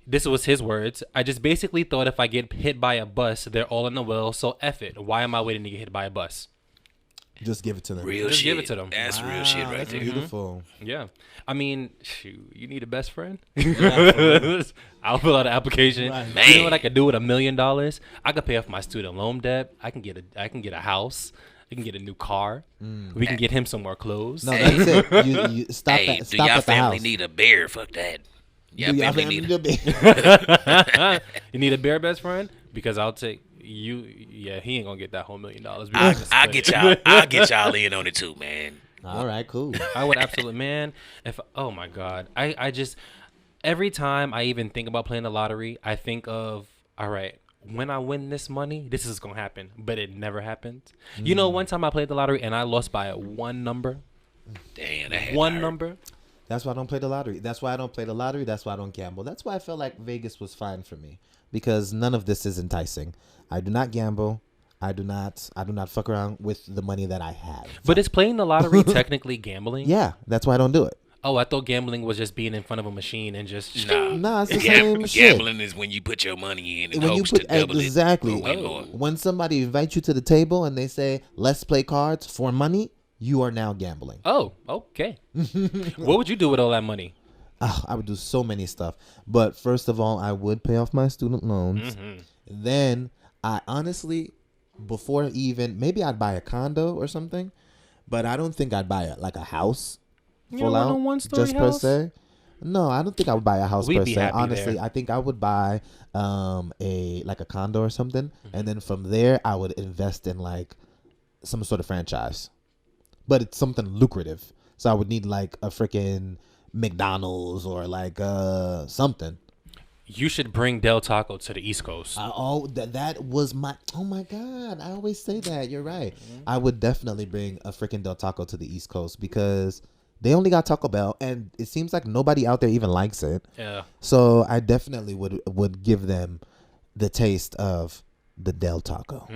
this was his words. I just basically thought if I get hit by a bus, they're all in the will. So F it. Why am I waiting to get hit by a bus? Just give it to them. Real Just shit. give it to them. That's real shit right That's there. beautiful. Yeah. I mean, shoot, you need a best friend? I'll fill out an application. Right. You know what I could do with $1 million? I could pay off my student loan debt. I can get a house. I can get a new car. We can get him some more clothes. No, that's it. You stop Hey, that. do Stop y'all at the family house. need a bear? Fuck that. Y'all Do y'all family family need need a... a bear? You need a bear best friend? Because I'll take you. Yeah, he ain't gonna get that whole $1 million. I'll get y'all. I'll get y'all in on it too, man. All right, cool. I would absolutely, man. If oh my god, I just every time I even think about playing the lottery, I think of all right. When I win this money, this is gonna happen, but it never happened. You know, one time I played the lottery and I lost by one number. Damn, that had One to hurt. number. That's why I don't play the lottery. That's why I don't play the lottery. That's why I don't gamble. That's why I felt like Vegas was fine for me because none of this is enticing. I do not gamble. I do not fuck around with the money that I have. But is playing the lottery technically gambling? Yeah, that's why I don't do it. Oh, I thought gambling was just being in front of a machine and just Nah, it's the same shit. Gambling is when you put your money in and When you hopes put to double exactly it. or win more. when somebody invites you to the table and they say, "Let's play cards for money," you are now gambling. Oh, okay. What would you do with all that money? I would do so many stuff. But first of all, I would pay off my student loans. Then I honestly, before even, maybe I'd buy a condo or something. But I don't think I'd buy a house You full don't want out a one-story just per house? se. No, I don't think I would buy a house We'd per be se. happy Honestly, there. I think I would buy a condo or something, and then from there I would invest in some sort of franchise. But it's something lucrative. So I would need a freaking McDonald's or something. You should bring Del Taco to the East Coast. That was my. Oh my God! I always say that. You're right. I would definitely bring a freaking Del Taco to the East Coast because they only got Taco Bell, and it seems like nobody out there even likes it. Yeah. So I definitely would give them the taste of the Del Taco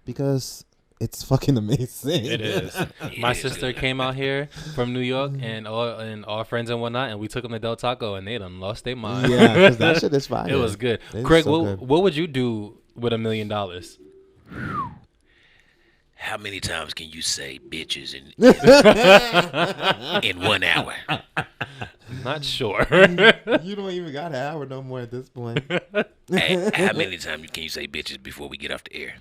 because it's fucking amazing. It is. My sister came out here from New York and all friends and whatnot, and we took them to Del Taco, and they done lost their mind. Yeah, because that shit is fire. It was good. It's Craig, so what good. would you do with $1 million? How many times can you say bitches in 1 hour? Not sure. You don't even got an hour no more at this point. Hey, how many times can you say bitches before we get off the air?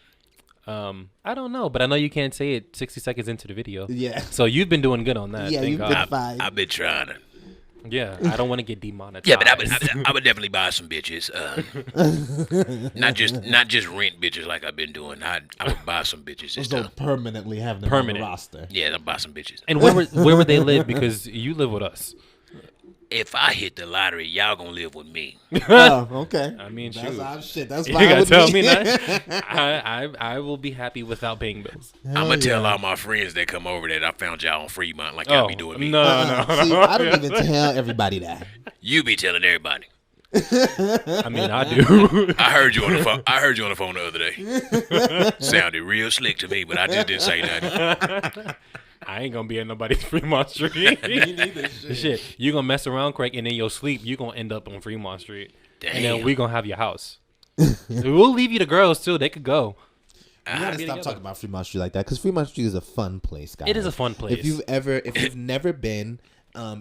I don't know, but I know you can't say it 60 seconds into the video. Yeah. So you've been doing good on that. Yeah, Thank you've God. been fine. I've been trying to. Yeah, I don't want to get demonetized. Yeah, but I would definitely buy some bitches. Not just rent bitches like I've been doing. I would buy some bitches. Just So permanently have them Permanent. on the roster. yeah, I'll buy some bitches. And where would they live? Because you live with us. if I hit the lottery, y'all gonna live with me. Oh, okay. I mean, that's shoot. shit. That's You fine gotta with tell me. me that. I will be happy without paying bills. I'm gonna tell all my friends that come over that I found y'all on Fremont, like y'all be doing me. No. See, I don't even tell everybody that. You be telling everybody. I mean, I do. I heard you on the phone. I heard you on the phone the other day. Sounded real slick to me, but I just didn't say nothing. I ain't gonna be in nobody's Fremont Street. Me neither. Shit, you gonna mess around, Craig, and in your sleep, you gonna end up on Fremont Street. Damn. And then we gonna have your house. We'll leave you the girls too. They could go. You gotta stop talking about Fremont Street like that, because Fremont Street is a fun place, guys. It is a fun place. If you've never been,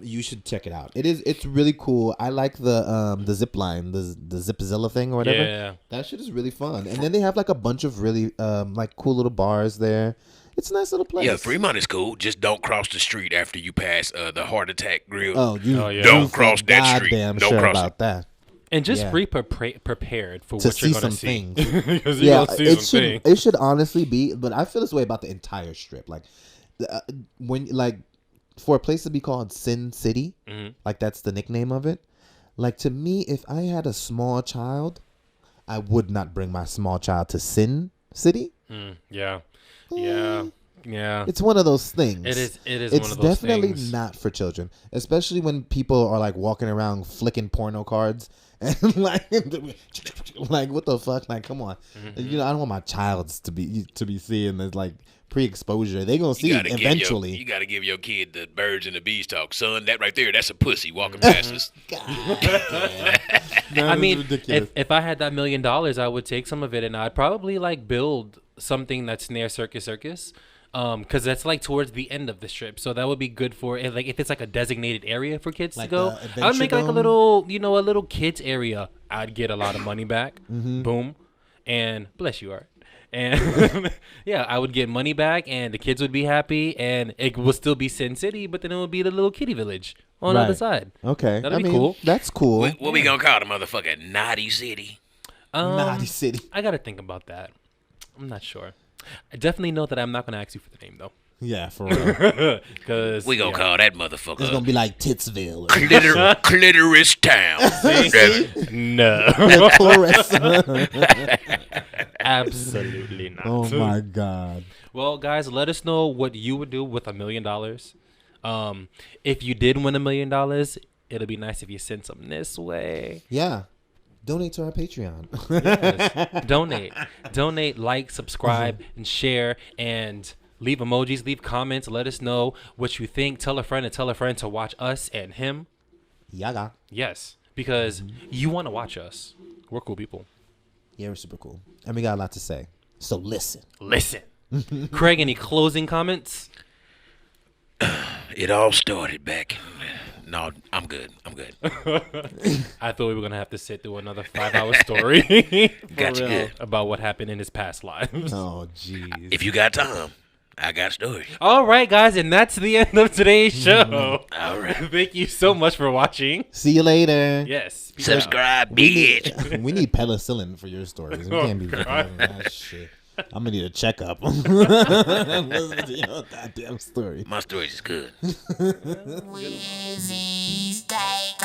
you should check it out. It's really cool. I like the zip line, the Zipzilla thing or whatever. Yeah. That shit is really fun. And then they have like a bunch of really like cool little bars there. It's a nice little place. Yeah, Fremont is cool. Just don't cross the street after you pass the Heart Attack Grill. Oh, yeah. Don't cross that street. Goddamn Don't sure cross about that. And just be prepared for To what you're see gonna some see. things. Because you're gonna see some things. It should honestly be, but I feel this way about the entire strip. Like when for a place to be called Sin City, like that's the nickname of it. Like, to me, if I had a small child, I would not bring my small child to Sin City. Yeah. It's one of those things. It is one of those It's definitely things. not for children, especially when people are like walking around flicking porno cards and like what the fuck? Like, come on, you know, I don't want my childs to be seeing this like pre-exposure. They gonna see it eventually. You gotta give your kid the birds and the bees talk, son. That right there, that's a pussy walking past us. I mean, if I had that $1 million, I would take some of it and I'd probably like build something that's near Circus. Because that's like towards the end of the strip, so that would be good for if it's like a designated area for kids Like to go. I would make like a little kids area. I'd get a lot of money back. Boom, and bless you, Art. And yeah, I would get money back, and the kids would be happy, and it would still be Sin City, but then it would be the little kitty village on the other side. Okay, that'd be cool. That's cool. What we gonna call the motherfucker? Naughty City. Naughty City. I gotta think about that. I'm not sure. I definitely know that I'm not gonna ask you for the name though. Yeah, for real. Because We gonna call that motherfucker It's gonna be like Titsville. Clitoris Town. No, Clitoris. absolutely not. Oh my god. Well, guys, let us know what you would do with $1 million. If you did win $1 million, it'll be nice if you send some this way. Yeah. Donate to our Patreon. Yes. Donate, like, subscribe, and share, and leave emojis, leave comments. Let us know what you think. Tell a friend to watch us and him. Yaga. Yes, because you want to watch us. We're cool people. Yeah, we're super cool. And we got a lot to say. So listen. Craig, any closing comments? It all started back. No, I'm good. I thought we were going to have to sit through another 5-hour story Got you good. about what happened in his past lives. Oh, jeez. If you got time, I got stories. All right, guys, and that's the end of today's show. All right. Thank you so much for watching. See you later. Yes. peace out. Subscribe, bitch. We need penicillin for your stories. We can't be doing that shit. I'm gonna need a checkup. Listen to your goddamn story. My stories is good. Wizzy, stay,